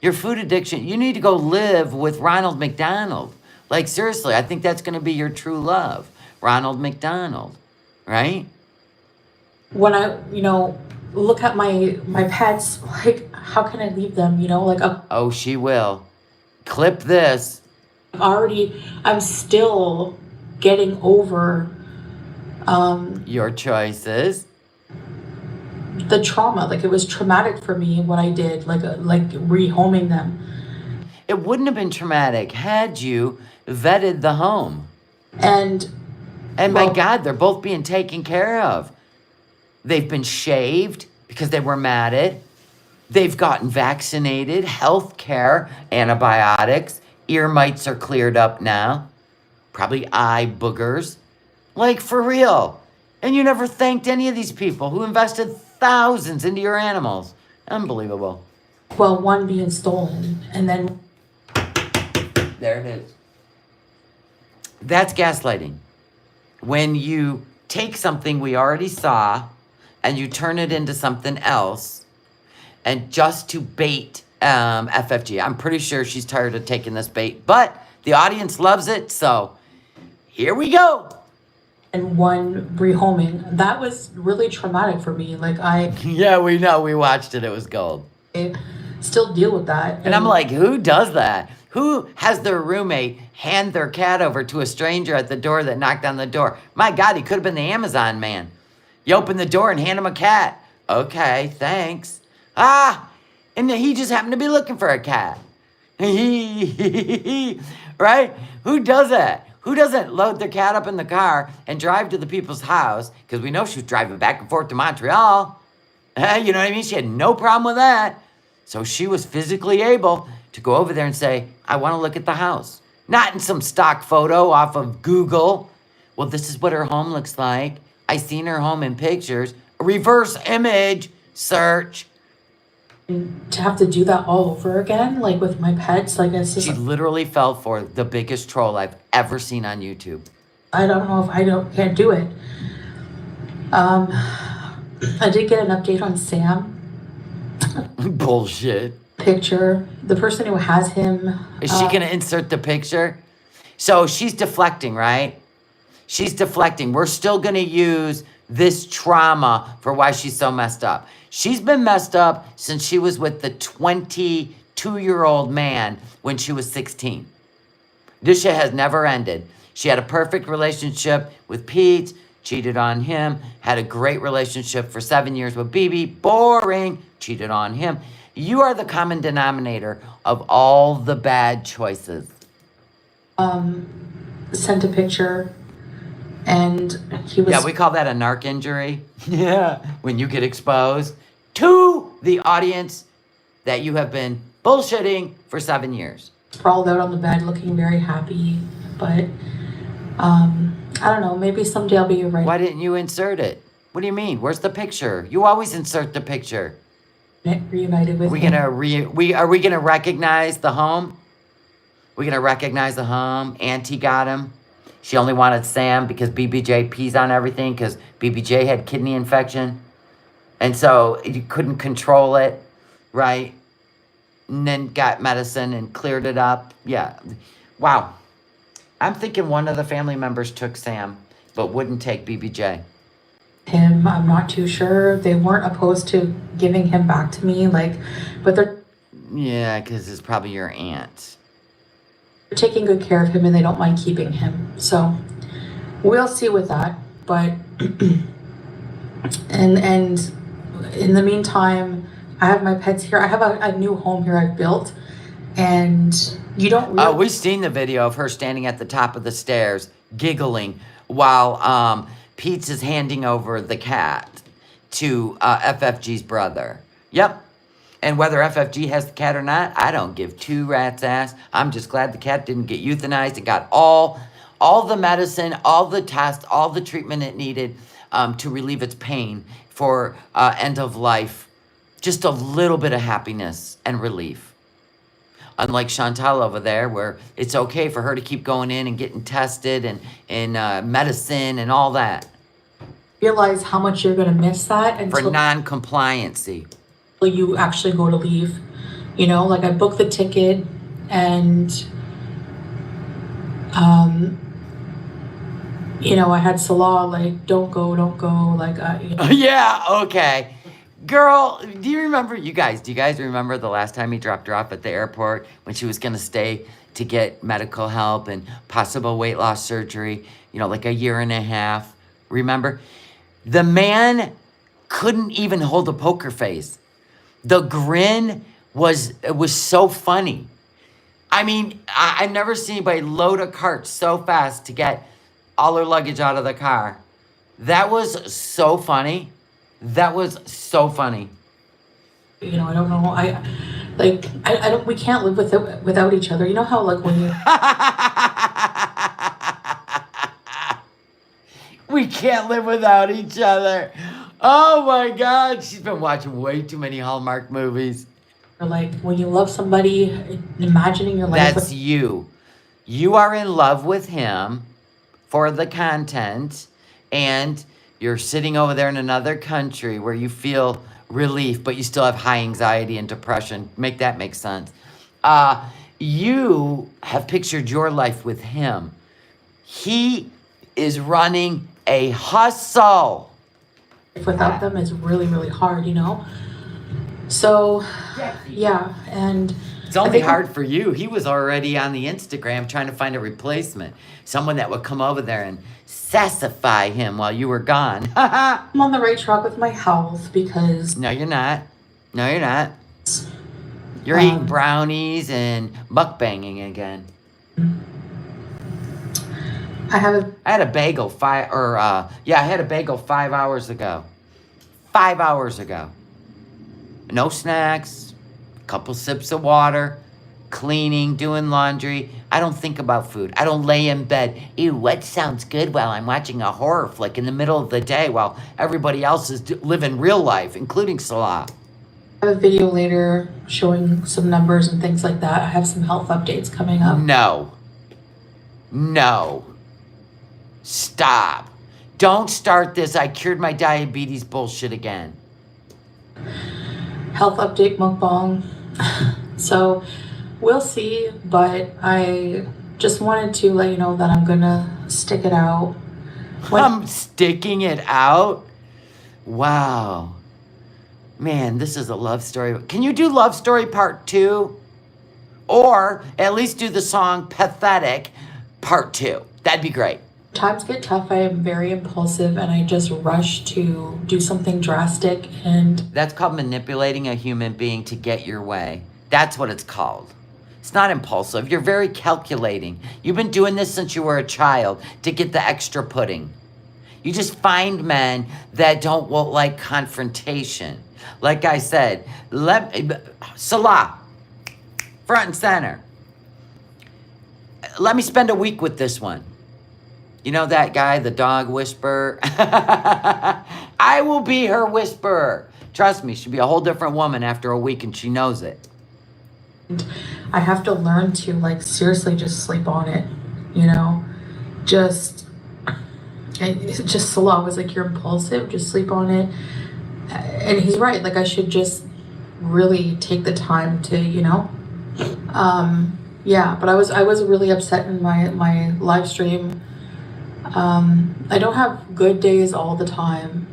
Your food addiction, you need to go live with Ronald McDonald. Like, seriously, I think that's going to be your true love. Ronald McDonald, right? when I look at my pets, like, how can I leave them? Oh, she will. Clip this. I'm still getting over Your choices. the trauma. Like, it was traumatic for me what I did, like rehoming them. It wouldn't have been traumatic had you vetted the home. And my God, they're both being taken care of. They've been shaved because they were matted. They've gotten vaccinated, health care, antibiotics. Ear mites are cleared up now. Probably eye boogers. Like, for real. And you never thanked any of these people who invested thousands into your animals. Unbelievable. one being stolen, and then There it is. That's gaslighting. When you take something we already saw and you turn it into something else, and just to bait FFG. I'm pretty sure she's tired of taking this bait, but the audience loves it, so here we go. And one rehoming. That was really traumatic for me. Like, Yeah, we know. We watched it. It was gold. I still deal with that. And I'm like, who does that? Who has their roommate hand their cat over to a stranger at the door that knocked on the door? My God, he could have been the Amazon man. You open the door and hand him a cat. Okay, thanks. And he just happened to be looking for a cat. Right? Who does that? Who doesn't load their cat up in the car and drive to the people's house? Because we know she was driving back and forth to Montreal. You know what I mean? She had no problem with that. So she was physically able to go over there and say, I want to look at the house. Not in some stock photo off of Google. Well, this is what her home looks like. I seen her home in pictures. Reverse image search. And to have to do that all over again, like with my pets, like it's just, She literally fell for the biggest troll I've ever seen on YouTube. I don't know if can't do it. I did get an update on Sam. Bullshit. Picture. The person who has him. Is she going to insert the picture? So she's deflecting, right? She's deflecting. We're still going to use this trauma for why she's so messed up. She's been messed up since she was with the 22-year-old man when she was 16. This shit has never ended. She had a perfect relationship with Pete, cheated on him, had a great relationship for 7 years with BB, boring, cheated on him. You are the common denominator of all the bad choices. Sent a picture, and he was. Yeah, we call that a narc injury. Yeah, when you get exposed to the audience that you have been bullshitting for 7 years. Sprawled out on the bed, looking very happy, but I don't know. Maybe someday I'll be right. Why didn't you insert it? What do you mean? Where's the picture? You always insert the picture. Reunited with Are we him. gonna recognize the home? We're gonna recognize the home. Auntie got him. She only wanted Sam because BBJ pees on everything because BBJ had kidney infection. And so you couldn't control it, right? And then got medicine and cleared it up. Yeah. Wow. I'm thinking one of the family members took Sam, but wouldn't take BBJ. Him, I'm not too sure. They weren't opposed to giving him back to me, but they're Yeah, because it's probably your aunt. taking good care of him and they don't mind keeping him. So we'll see with that. But and in the meantime, I have my pets here. I have a new home here I've built, and you don't really We've seen the video of her standing at the top of the stairs, giggling, while Pete's is handing over the cat to FFG's brother. Yep. And whether FFG has the cat or not, I don't give two rats' ass. I'm just glad the cat didn't get euthanized. It got all the medicine, all the tests, all the treatment it needed to relieve its pain for end of life. Just a little bit of happiness and relief. Unlike Chantal over there, where it's okay for her to keep going in and getting tested and medicine and all that. realize how much you're going to miss that For until non-compliancy. you actually go to leave. You know, like I booked the ticket and, you know, I had Salah, like, don't go, like, you know. Yeah, okay. Girl, do you guys remember the last time he dropped her off at the airport when she was going to stay to get medical help and possible weight loss surgery, you know, like a year and a half? Remember? The man couldn't even hold a poker face. The grin was so funny. I mean, I've never seen anybody load a cart so fast to get all her luggage out of the car. That was so funny. That was so funny. You know, I don't know. I don't. We can't live without each other. You know how like when you. We can't live without each other. Oh my God, she's been watching way too many Hallmark movies. Or like when you love somebody, imagining your life. That's you. You are in love with him for the content, and You're sitting over there in another country where you feel relief, but you still have high anxiety and depression. Make that make sense. You have pictured your life with him. He is running a hustle. Without them is really, really hard, you know? So, yeah, and It's only hard for you. He was already on the Instagram trying to find a replacement. Someone that would come over there and sassify him while you were gone. I'm on the right track with my health because No, you're not. No, you're not. You're eating brownies and mukbanging again. I had a bagel I had a bagel 5 hours ago. 5 hours ago. No snacks, a couple sips of water, cleaning, doing laundry. I don't think about food. I don't lay in bed. Ew, what sounds good while I'm watching a horror flick in the middle of the day while everybody else is living real life, including Salah. I have a video later showing some numbers and things like that. I have some health updates coming up. No. Stop. Don't start this I cured my diabetes bullshit again. Health update mukbang. So we'll see, but I just wanted to let you know that I'm gonna stick it out. I'm sticking it out? Wow. Man, this is a love story. Can you do Love Story Part 2? Or at least do the song Pathetic Part 2. That'd be great. Times get tough. I am very impulsive and I just rush to do something drastic, and that's called manipulating a human being to get your way. That's what it's called. It's not impulsive. You're very calculating. You've been doing this since you were a child to get the extra pudding. You just find men that don't like confrontation. Like I said, Salah, front and center. Let me spend a week with this one. You know that guy, the dog whisperer? I will be her whisperer. Trust me, she'll be a whole different woman after a week, and she knows it. I have to learn to, seriously just sleep on it, you know? Salah was like, you're impulsive, just sleep on it. And he's right, I should just really take the time to, yeah, but I was really upset in my live stream. I don't have good days all the time.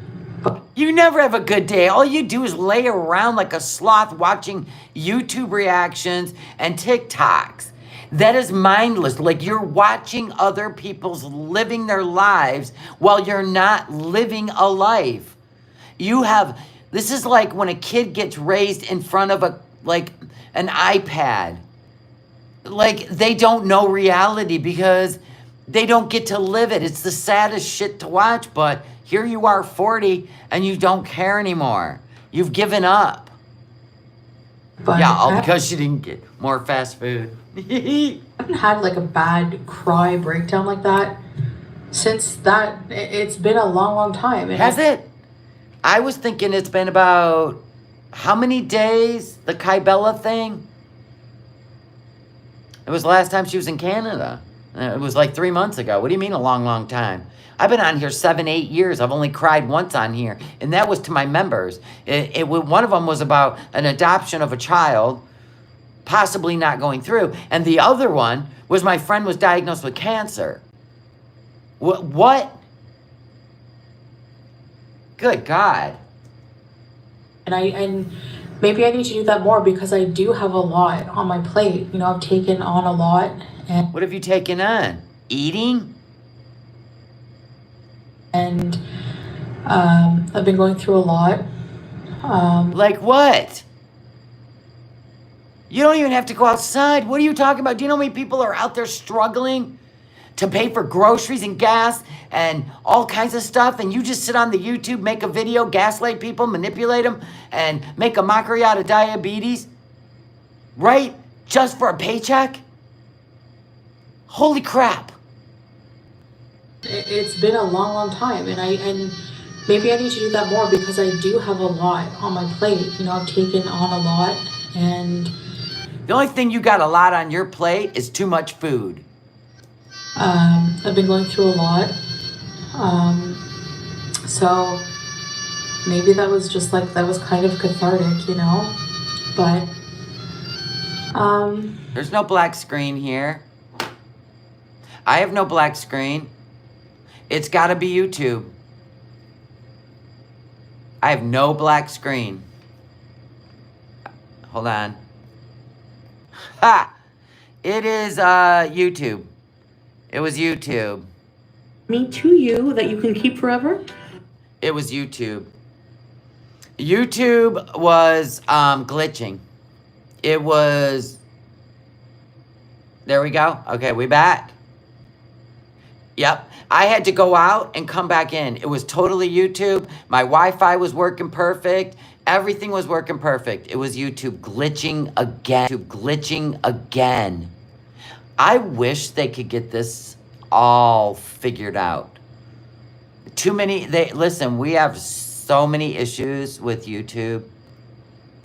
You never have a good day. All you do is lay around like a sloth watching YouTube reactions and TikToks. That is mindless. Like you're watching other people's living their lives while you're not living a life. This is like when a kid gets raised in front of an iPad. Like they don't know reality because they don't get to live it. It's the saddest shit to watch, but here you are 40 and you don't care anymore. You've given up. But yeah, all because she didn't get more fast food. I haven't had a bad cry breakdown like that since that. It's been a long, long time. Has it? I was thinking it's been about how many days, the Kybella thing? It was the last time she was in Canada. It was 3 months ago. What do you mean a long, long time? I've been on here 7, 8 years. I've only cried once on here, and that was to my members. One of them was about an adoption of a child, possibly not going through, and the other one was my friend was diagnosed with cancer. What? Good God. And maybe I need to do that more because I do have a lot on my plate. I've taken on a lot. And what have you taken on? Eating? And I've been going through a lot. Like what? You don't even have to go outside. What are you talking about? Do you know how many people are out there struggling to pay for groceries and gas and all kinds of stuff? And you just sit on the YouTube, make a video, gaslight people, manipulate them, and make a mockery out of diabetes? Right? Just for a paycheck? Holy crap. It's been a long, long time, and maybe I need to do that more because I do have a lot on my plate. I've taken on a lot, and the only thing you got a lot on your plate is too much food. I've been going through a lot. So maybe that was just like, that was kind of cathartic, you know? But, There's no black screen here. I have no black screen. It's got to be YouTube. I have no black screen. Hold on. Ha! It is YouTube. It was YouTube. Me to you that you can keep forever? It was YouTube. YouTube was glitching. It was... There we go. Okay, we back. Yep. I had to go out and come back in. It was totally YouTube. My Wi-Fi was working perfect. Everything was working perfect. It was YouTube glitching again. YouTube glitching again. I wish they could get this all figured out. Too many... Listen, we have so many issues with YouTube.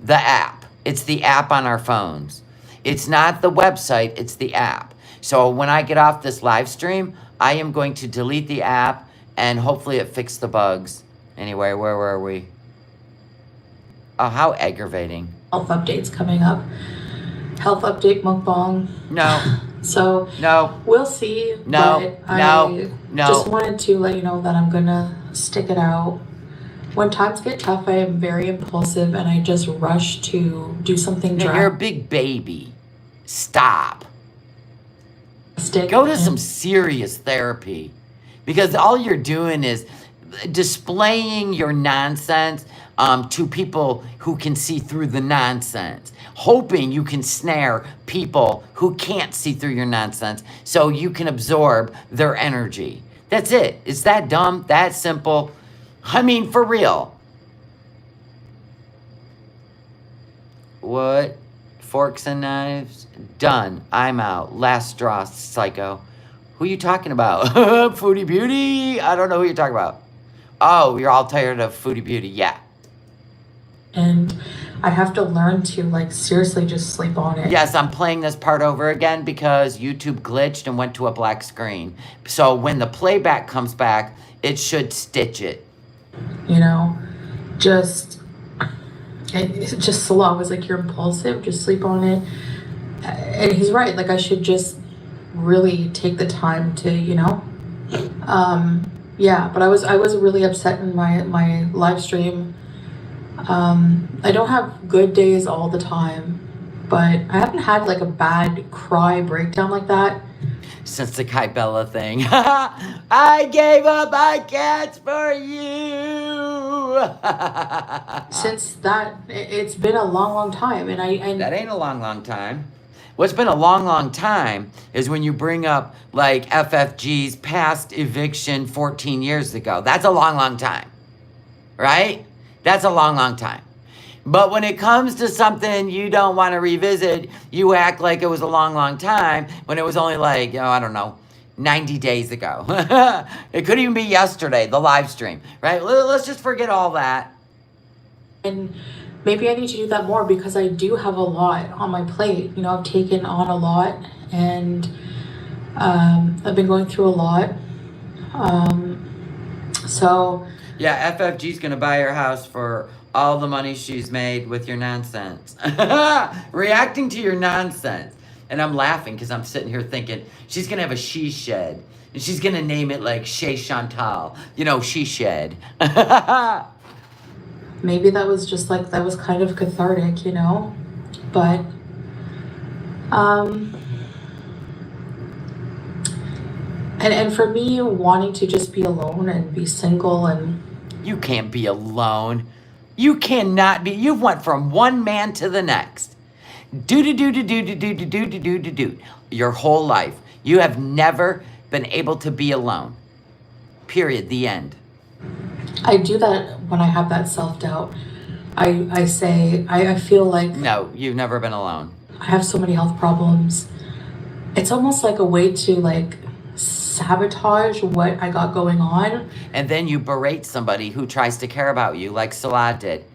The app. It's the app on our phones. It's not the website, it's the app. So when I get off this live stream, I am going to delete the app and hopefully it fixed the bugs. Anyway, where were we? Oh, how aggravating. Health updates coming up. Health update mukbang. No. So No. we'll see. No. But No. I just wanted to let you know that I'm gonna stick it out. When times get tough, I am very impulsive and I just rush to do something You're a drastic. big baby. Stop. Go to some serious therapy. Because all you're doing is displaying your nonsense to people who can see through the nonsense. Hoping you can snare people who can't see through your nonsense so you can absorb their energy. That's it. It's that dumb, that simple. I mean, for real. What? Forks and knives? Done. I'm out. Last straw, psycho. Who are you talking about? Foodie Beauty? I don't know who you're talking about. Oh, you're all tired of Foodie Beauty. Yeah. And I have to learn to, like, seriously just sleep on it. Yes, I'm playing this part over again because YouTube glitched and went to a black screen. So when the playback comes back, it should stitch it. You know, it's just slow. I was like, you're impulsive, just sleep on it. And he's right. Like, I should just really take the time to, you know. Yeah, but I was really upset in my live stream. I don't have good days all the time, but I haven't had like a bad cry breakdown like that since the Kai Bella thing. I gave up my cats for you. Since that. It's been a long time, and that ain't a long time. What's been a long time is when you bring up like FFG's past eviction 14 years ago. That's a long time, right? That's a long time. But when it comes to something you don't want to revisit, you act like it was a long time when it was only like, I don't know, 90 days ago. It could even be yesterday, the live stream, right? Let's just forget all that. And maybe I need to do that more because I do have a lot on my plate. You know, I've taken on a lot and I've been going through a lot. So... Yeah, FFG's going to buy her house for all the money she's made with your nonsense. Reacting to your nonsense. And I'm laughing because I'm sitting here thinking, she's going to have a she shed. And she's going to name it like Shay Chantal. You know, she shed. Maybe that was just like, that was kind of cathartic, you know? But, and for me, wanting to just be alone and be single and... You can't be alone. You cannot be. You went from one man to the next. Do. Your whole life. You have never been able to be alone. Period. The end. I do that when I have that self-doubt. I say, I feel like... No, you've never been alone. I have so many health problems. It's almost like a way to, like, sabotage what I got going on. And then you berate somebody who tries to care about you, like Salah did.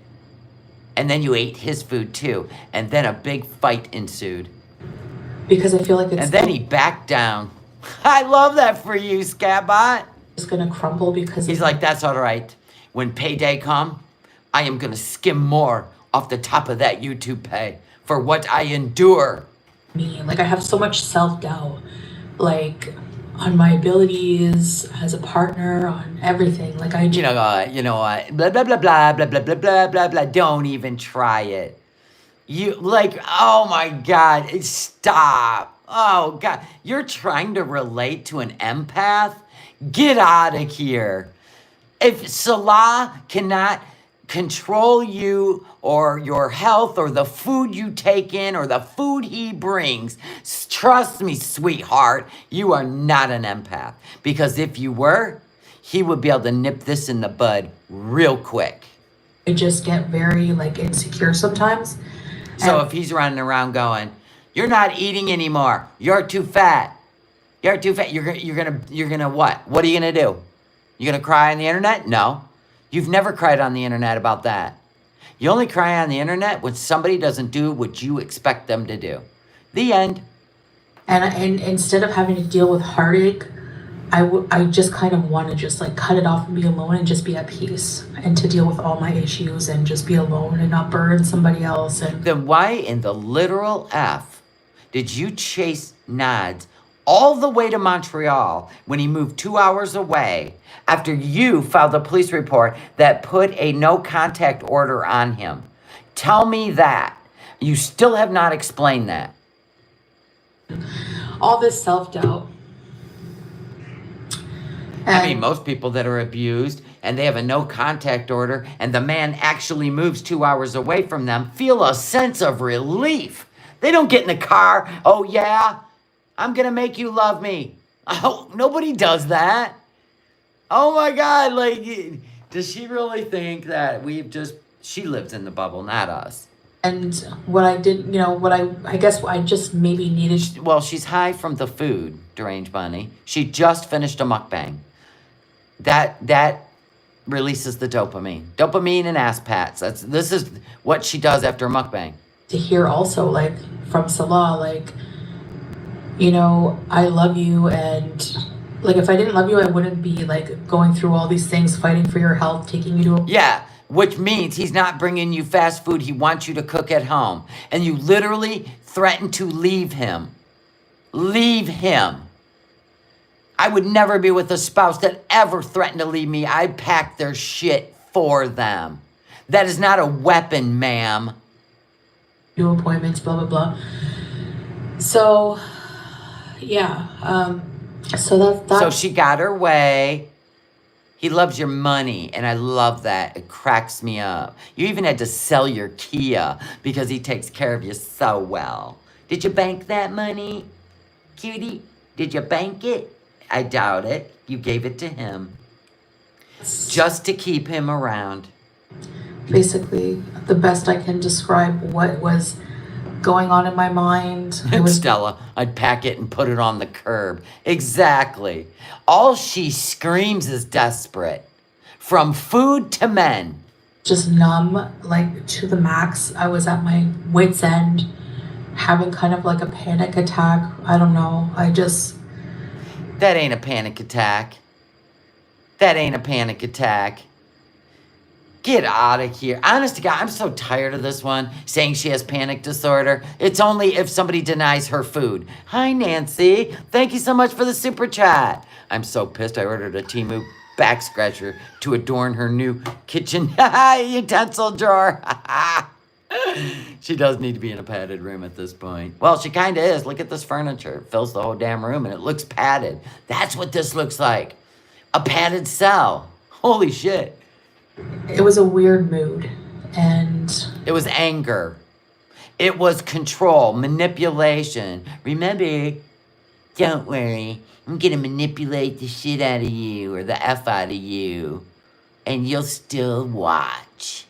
And then you ate his food too. And then a big fight ensued. Because I feel like it's... And then he backed down. I love that for you, Scatbot. just gonna crumble because He's like, that's all right. When payday come, I am gonna skim more off the top of that YouTube pay for what I endure. me. Like I have so much self-doubt, like on my abilities as a partner, on everything. Like I just Blah blah blah blah blah blah blah blah blah blah. Don't even try it. You like, oh my God, stop. Oh God, you're trying to relate to an empath? Get out of here. If Salah cannot control you or your health or the food you take in or the food he brings, trust me, sweetheart, you are not an empath. Because if you were, he would be able to nip this in the bud real quick. I just get very like insecure sometimes. So if he's running around going, you're not eating anymore, you're too fat, you're too fat, you're gonna what? What are you gonna do? You gonna cry on the internet? No. You've never cried on the internet about that. You only cry on the internet when somebody doesn't do what you expect them to do. The end. And instead of having to deal with heartache, I just kind of want to just like cut it off and be alone and just be at peace and to deal with all my issues and just be alone and not burden somebody else. And Then why in the literal F did you chase Nads all the way to Montreal when he moved 2 hours away after you filed a police report that put a no contact order on him? Tell me that. You still have not explained that. all this self-doubt. I mean, most people that are abused and they have a no contact order and the man actually moves 2 hours away from them feel a sense of relief. They don't get in the car. Oh, yeah, I'm going to make you love me. Oh, nobody does that. Oh, my God. Like, does she really think that she lives in the bubble, not us? And what I did, I guess I just maybe needed. Well, she's high from the food, Deranged Bunny. She just finished a mukbang. That releases the dopamine. Dopamine and ass pats. This is what she does after a mukbang. To hear also, like, from Salah, like, I love you, and, like, if I didn't love you, I wouldn't be, like, going through all these things, fighting for your health, taking you to... Yeah, which means he's not bringing you fast food. He wants you to cook at home. And you literally threaten to leave him. Leave him. I would never be with a spouse that ever threatened to leave me. I'd pack their shit for them. That is not a weapon, ma'am. Do appointments, blah, blah, blah. So, yeah. So she got her way. He loves your money, and I love that. It cracks me up. You even had to sell your Kia because he takes care of you so well. Did you bank that money, cutie? Did you bank it? I doubt it. You gave it to him just to keep him around. Basically, the best I can describe what was going on in my mind. It was Stella, I'd pack it and put it on the curb. Exactly. All she screams is desperate. From food to men. just numb, like to the max. I was at my wit's end, having kind of like a panic attack. I don't know. That ain't a panic attack. That ain't a panic attack. Get out of here. Honest to God, I'm so tired of this one saying she has panic disorder. It's only if somebody denies her food. Hi, Nancy. Thank you so much for the super chat. I'm so pissed I ordered a Temu back scratcher to adorn her new kitchen utensil drawer. She does need to be in a padded room at this point. Well, she kind of is. Look at this furniture. It fills the whole damn room and it looks padded. That's what this looks like. A padded cell. Holy shit. It was a weird mood, and it was anger. It was control, manipulation. Remember, don't worry, I'm gonna manipulate the shit out of you or the F out of you, and you'll still watch.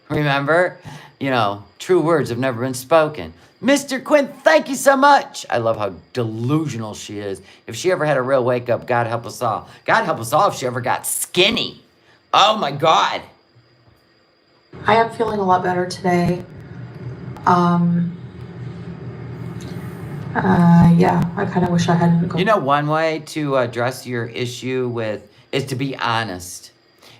Remember? You know, true words have never been spoken. Mr. Quinn, thank you so much. I love how delusional she is. If she ever had a real wake up, God help us all. God help us all if she ever got skinny. Oh my God. I am feeling a lot better today. Yeah, I kind of wish I hadn't gone. You know, one way to address your issue with is to be honest.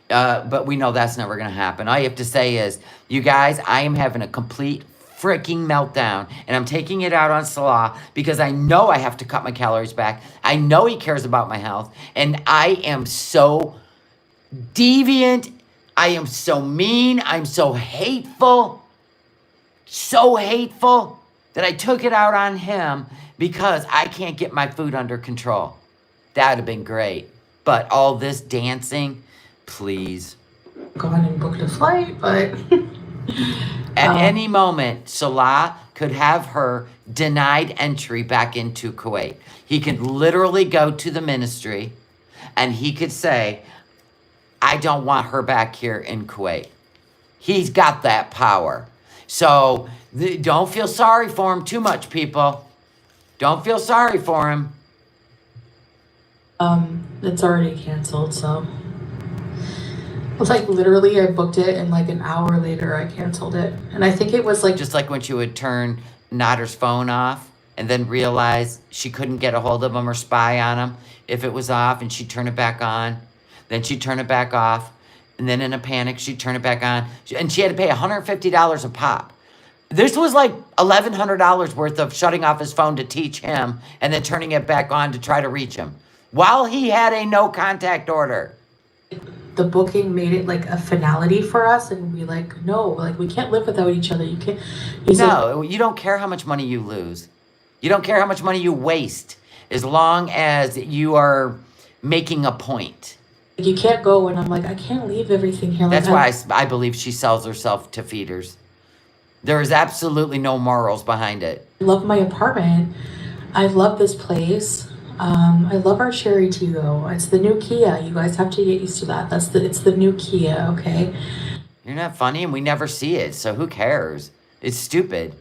But we know that's never going to happen. All you have to say is, you guys, I am having a complete freaking meltdown, and I'm taking it out on Salah because I know I have to cut my calories back. I know he cares about my health, and I am so deviant. I am so mean. I'm so hateful that I took it out on him because I can't get my food under control. That would have been great. But all this dancing, please. Gone and booked a flight, but At any moment, Salah could have her denied entry back into Kuwait. He could literally go to the ministry and he could say, I don't want her back here in Kuwait. He's got that power. So don't feel sorry for him too much, people. Don't feel sorry for him. it's already canceled, so like literally I booked it and like an hour later I canceled it. And I think it was like Just like when she would turn Notter's phone off and then realize she couldn't get a hold of him or spy on him if it was off, and she'd turn it back on. Then she'd turn it back off. And then in a panic, she'd turn it back on. And she had to pay $150 a pop. This was like $1,100 worth of shutting off his phone to teach him and then turning it back on to try to reach him while he had a no contact order. the booking made it like a finality for us, and we like, no, like we can't live without each other. You can't. He's like, No, you don't care how much money you lose. You don't care how much money you waste as long as you are making a point. you can't go, and I'm like, I can't leave everything here. Like, That's why I believe she sells herself to feeders. There is absolutely no morals behind it. I love my apartment. I love this place. I love our cherry tea though. It's the new Kia. You guys have to get used to that. It's the new Kia, okay? You're not funny and we never see it, so who cares? It's stupid.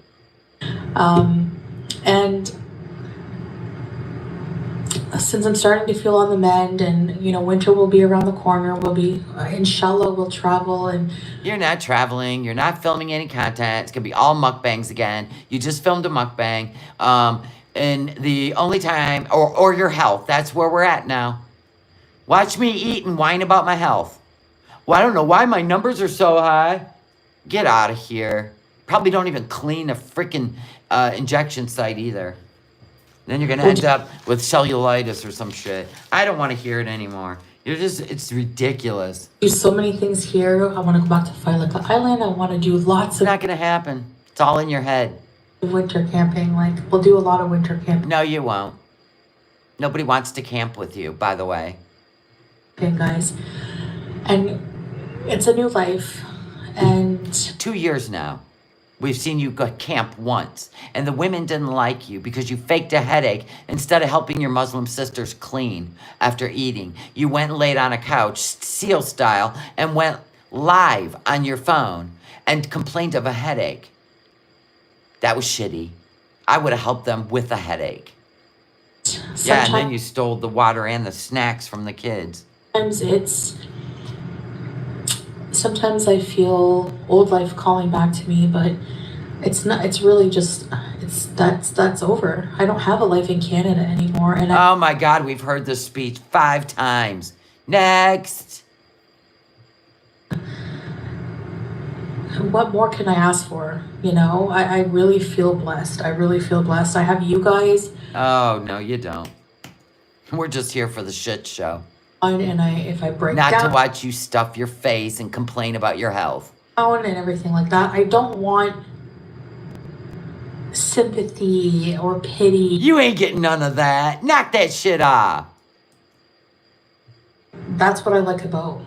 And since I'm starting to feel on the mend, and you know, winter will be around the corner, inshallah, we'll travel. And You're not traveling. You're not filming any content. It's going to be all mukbangs again. You just filmed a mukbang. And the only time, or your health, that's where we're at now. Watch me eat and whine about my health. Well, I don't know why my numbers are so high. Get out of here. Probably don't even clean a freaking injection site either. Then you're going to end up with cellulitis or some shit. I don't want to hear it anymore. It's ridiculous. do so many things here. I want to go back to Failaka Island. I want to do lots It's of not going to happen. It's all in your head. winter camping. Like, we'll do a lot of winter camping, No, you won't. Nobody wants to camp with you, by the way. guys. And it's a new life. And 2 years now. We've seen you go camp once. And the women didn't like you because you faked a headache instead of helping your Muslim sisters clean after eating. You went and laid on a couch, SEAL style, and went live on your phone and complained of a headache. That was shitty. I would have helped them with a headache. Yeah, and then you stole the water and the snacks from the kids. Sometimes I feel old life calling back to me, but it's not. It's really just that's over. I don't have a life in Canada anymore, and Oh my God, we've heard this speech 5 times. Next. what more can I ask for? You know, I really feel blessed. I really feel blessed. I have you guys, Oh, no, you don't. We're just here for the shit show. and if I break Not to down watch you stuff your face and complain about your health. and everything like that, I don't want sympathy or pity. You ain't getting none of that. Knock that shit off. That's what I like about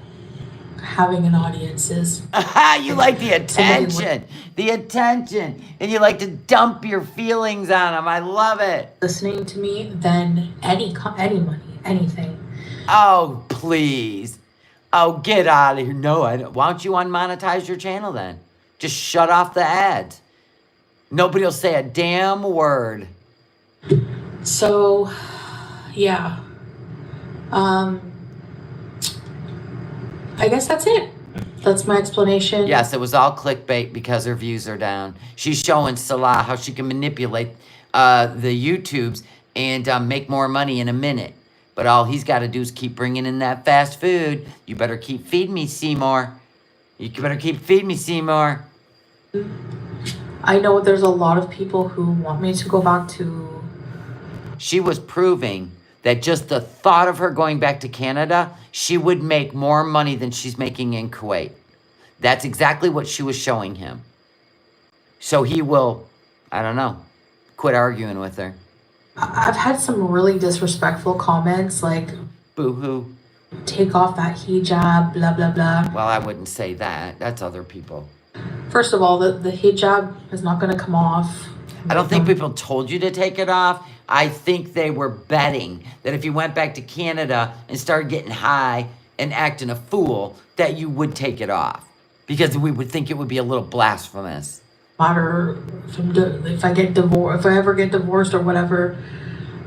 having an audience is Aha, you like the attention. The attention. And you like to dump your feelings on them. I love it. listening to me than any money, anything. Oh, please. Oh, get out of here. No, I don't. Why don't you unmonetize your channel then? Just shut off the ads. Nobody will say a damn word. So, yeah. I guess that's it. That's my explanation. Yes, it was all clickbait because her views are down. She's showing Salah how she can manipulate the YouTubes and make more money in a minute. But all he's got to do is keep bringing in that fast food. You better keep feeding me, Seymour. You better keep feeding me, Seymour. I know there's a lot of people who want me to go back to... She was proving that just the thought of her going back to Canada, she would make more money than she's making in Kuwait. That's exactly what she was showing him. So he will, I don't know, quit arguing with her. I've had some really disrespectful comments like, Boo-hoo. take off that hijab, blah, blah, blah. Well, I wouldn't say that. That's other people. First of all, the hijab is not going to come off. I don't think people told you to take it off. I think they were betting that if you went back to Canada and started getting high and acting a fool, that you would take it off. Because we would think it would be a little blasphemous. Matter if I get divorced, if I ever get divorced or whatever,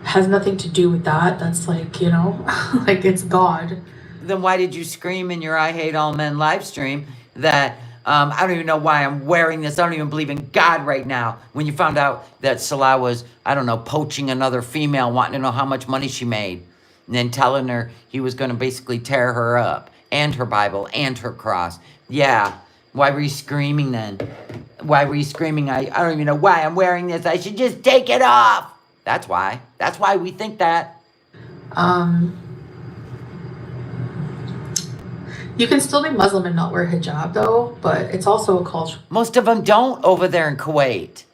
has nothing to do with that. That's like, you know, like it's God. Then why did you scream in your I Hate All Men live stream that I don't even know why I'm wearing this. I don't even believe in God right now. When you found out that Salah was, I don't know, poaching another female, wanting to know how much money she made. And then telling her he was going to basically tear her up. And her Bible and her cross. Yeah. Why were you screaming then? Why were you screaming? I don't even know why I'm wearing this. I should just take it off. That's why. That's why we think that. You can still be Muslim and not wear hijab though, but it's also a culture. Most of them don't over there in Kuwait.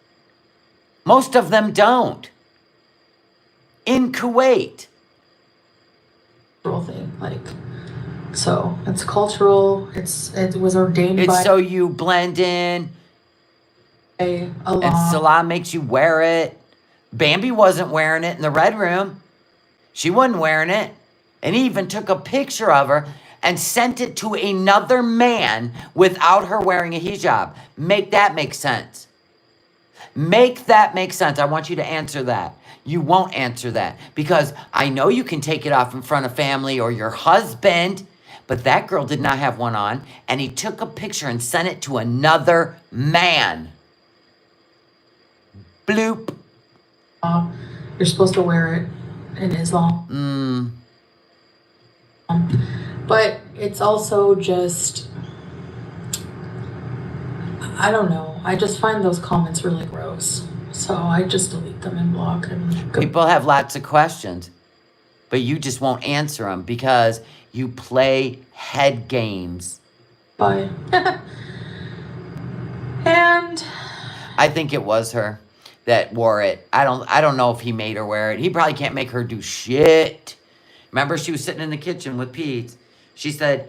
Most of them don't. In Kuwait. Thing, like, so it's cultural. It was ordained It's by... so you blend in. Allah. And Salah makes you wear it. Bambi wasn't wearing it in the Red Room. She wasn't wearing it. And he even took a picture of her and sent it to another man without her wearing a hijab. Make that make sense. Make that make sense. I want you to answer that. You won't answer that because I know you can take it off in front of family or your husband, but that girl did not have one on, and he took a picture and sent it to another man. Bloop. You're supposed to wear it in Islam. But it's also just, I don't know. I just find those comments really gross. So I just delete them and block them. People have lots of questions, but you just won't answer them because you play head games. Bye. And I think it was her that wore it. I don't know if he made her wear it. He probably can't make her do shit. Remember, she was sitting in the kitchen with Pete. She said,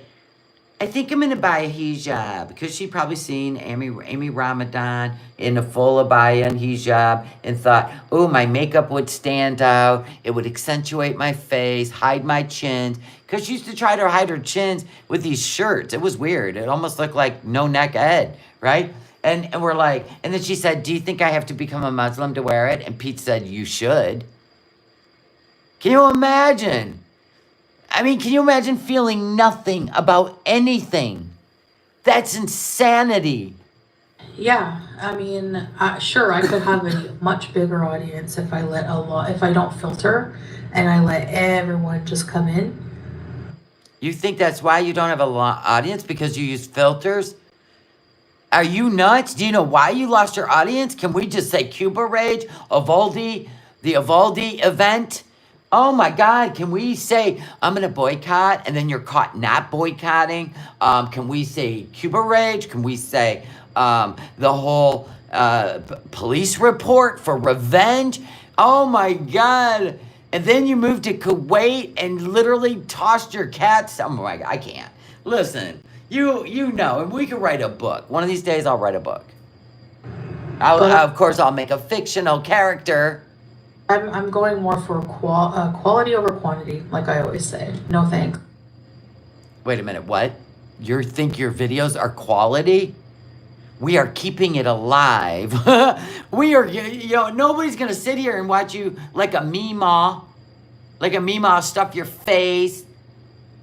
I think I'm going to buy a hijab, because she probably seen Amy Ramadan in a full abaya and hijab and thought, oh, my makeup would stand out. It would accentuate my face, hide my chins. Because she used to try to hide her chins with these shirts. It was weird. It almost looked like no neck Ed, right? And we're like, and then she said, do you think I have to become a Muslim to wear it? And Pete said, you should. Can you imagine? I mean, can you imagine feeling nothing about anything? That's insanity. yeah, I mean, sure, I could have a much bigger audience if I if I don't filter and I let everyone just come in. You think that's why you don't have an audience? Because you use filters? Are you nuts? Do you know why you lost your audience? Can we just say Cuba Rage, Evaldi, the Evaldi event? Oh my God, can we say, I'm going to boycott, and then you're caught not boycotting? Can we say Cuba Rage? Can we say the whole police report for revenge? Oh my God. And then you moved to Kuwait and literally tossed your cats. Oh my God, I can't. Listen, you know, and we could write a book. One of these days, I'll write a book. Of course, I'll make a fictional character. I'm going more for quality over quantity, like I always say. No thanks. Wait a minute, what? You think your videos are quality? We are keeping it alive. We are, you know, nobody's going to sit here and watch you like a Meemaw. Like a Meemaw stuff your face.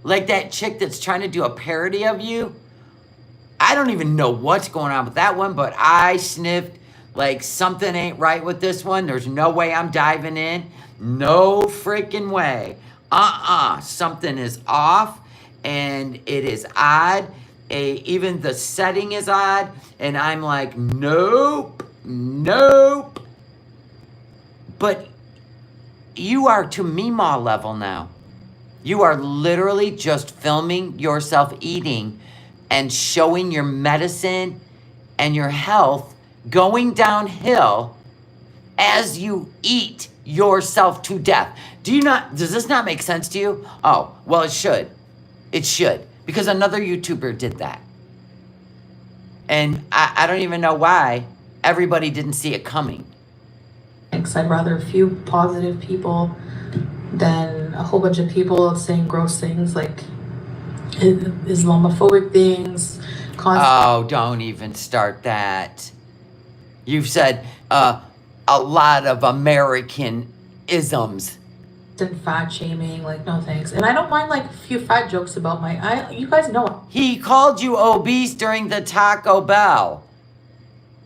Like that chick that's trying to do a parody of you. I don't even know what's going on with that one, but I sniffed like something ain't right with this one. There's no way I'm diving in. No freaking way. something is off and it is odd. Even the setting is odd. And I'm like, nope. But you are to Meemaw level now. You are literally just filming yourself eating and showing your medicine and your health going downhill as you eat yourself to death. Does this not make sense to you? Oh, well, it should. It should. Because another YouTuber did that. And I don't even know why everybody didn't see it coming. I'd rather a few positive people than a whole bunch of people saying gross things like Islamophobic things. Oh, don't even start that. You've said a lot of American isms. And fat shaming, like, no thanks. And I don't mind like a few fat jokes about you guys know it. He called you obese during the Taco Bell.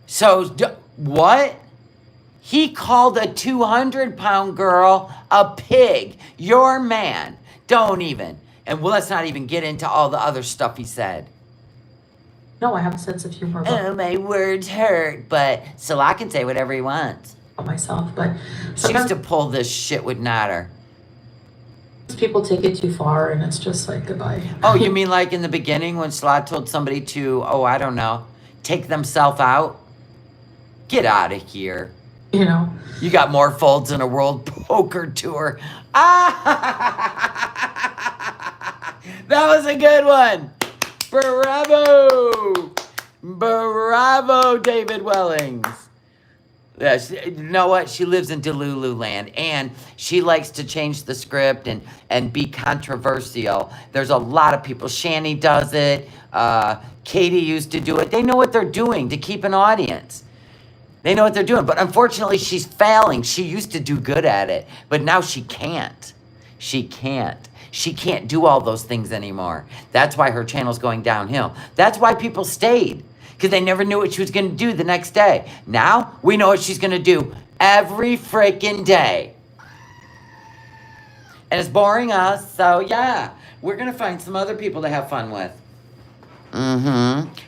So, what? He called a 200-pound girl a pig. Your man. Don't even. And let's not even get into all the other stuff he said. No, I have a sense of humor Oh, my words hurt, but Salah can say whatever he wants. about myself, but She used to pull this shit with Nader. people take it too far and it's just like goodbye. Oh, you mean like in the beginning when Salah told somebody to, I don't know, take themselves out? Get out of here. You know? You got more folds than a world poker tour. Ah! That was a good one. Bravo. Bravo, David Wellings. Yeah, you know what? She lives in Delulu land, and she likes to change the script and be controversial. There's a lot of people. Shani does it. Katie used to do it. They know what they're doing to keep an audience. They know what they're doing. But unfortunately, she's failing. She used to do good at it, but now she can't. She can't. She can't do all those things anymore. That's why her channel's going downhill. That's why people stayed. Because they never knew what she was going to do the next day. Now, we know what she's going to do every freaking day. And it's boring us, so yeah. We're going to find some other people to have fun with.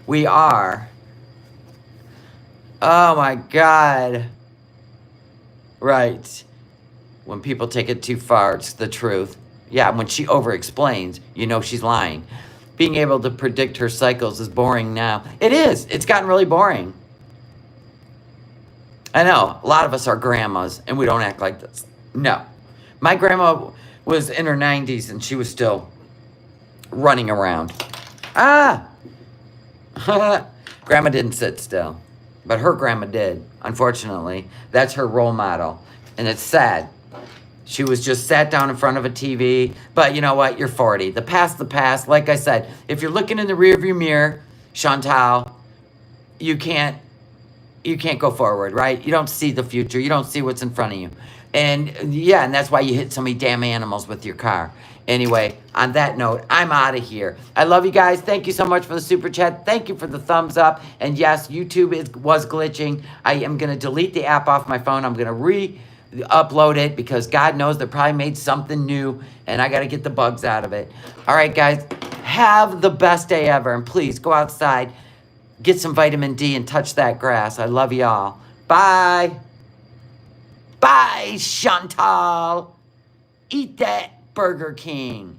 We are. Oh my God. Right. When people take it too far, it's the truth. Yeah, when she over-explains, you know she's lying. Being able to predict her cycles is boring now. It is. It's gotten really boring. I know. A lot of us are grandmas, and we don't act like this. No. My grandma was in her 90s, and she was still running around. Ah! Grandma didn't sit still. But her grandma did, unfortunately. That's her role model. And it's sad. She was just sat down in front of a TV. But you know what? You're 40. The past, the past. Like I said, if you're looking in the rearview mirror, Chantal, you can't go forward, right? You don't see the future. You don't see what's in front of you. And yeah, and that's why you hit so many damn animals with your car. Anyway, on that note, I'm out of here. I love you guys. Thank you so much for the super chat. Thank you for the thumbs up. And yes, YouTube was glitching. I am going to delete the app off my phone. I'm going to re-upload it because God knows they probably made something new and I got to get the bugs out of it. All right, guys, have the best day ever. And please go outside, get some vitamin D and touch that grass. I love y'all. Bye. Bye, Chantal. Eat that Burger King.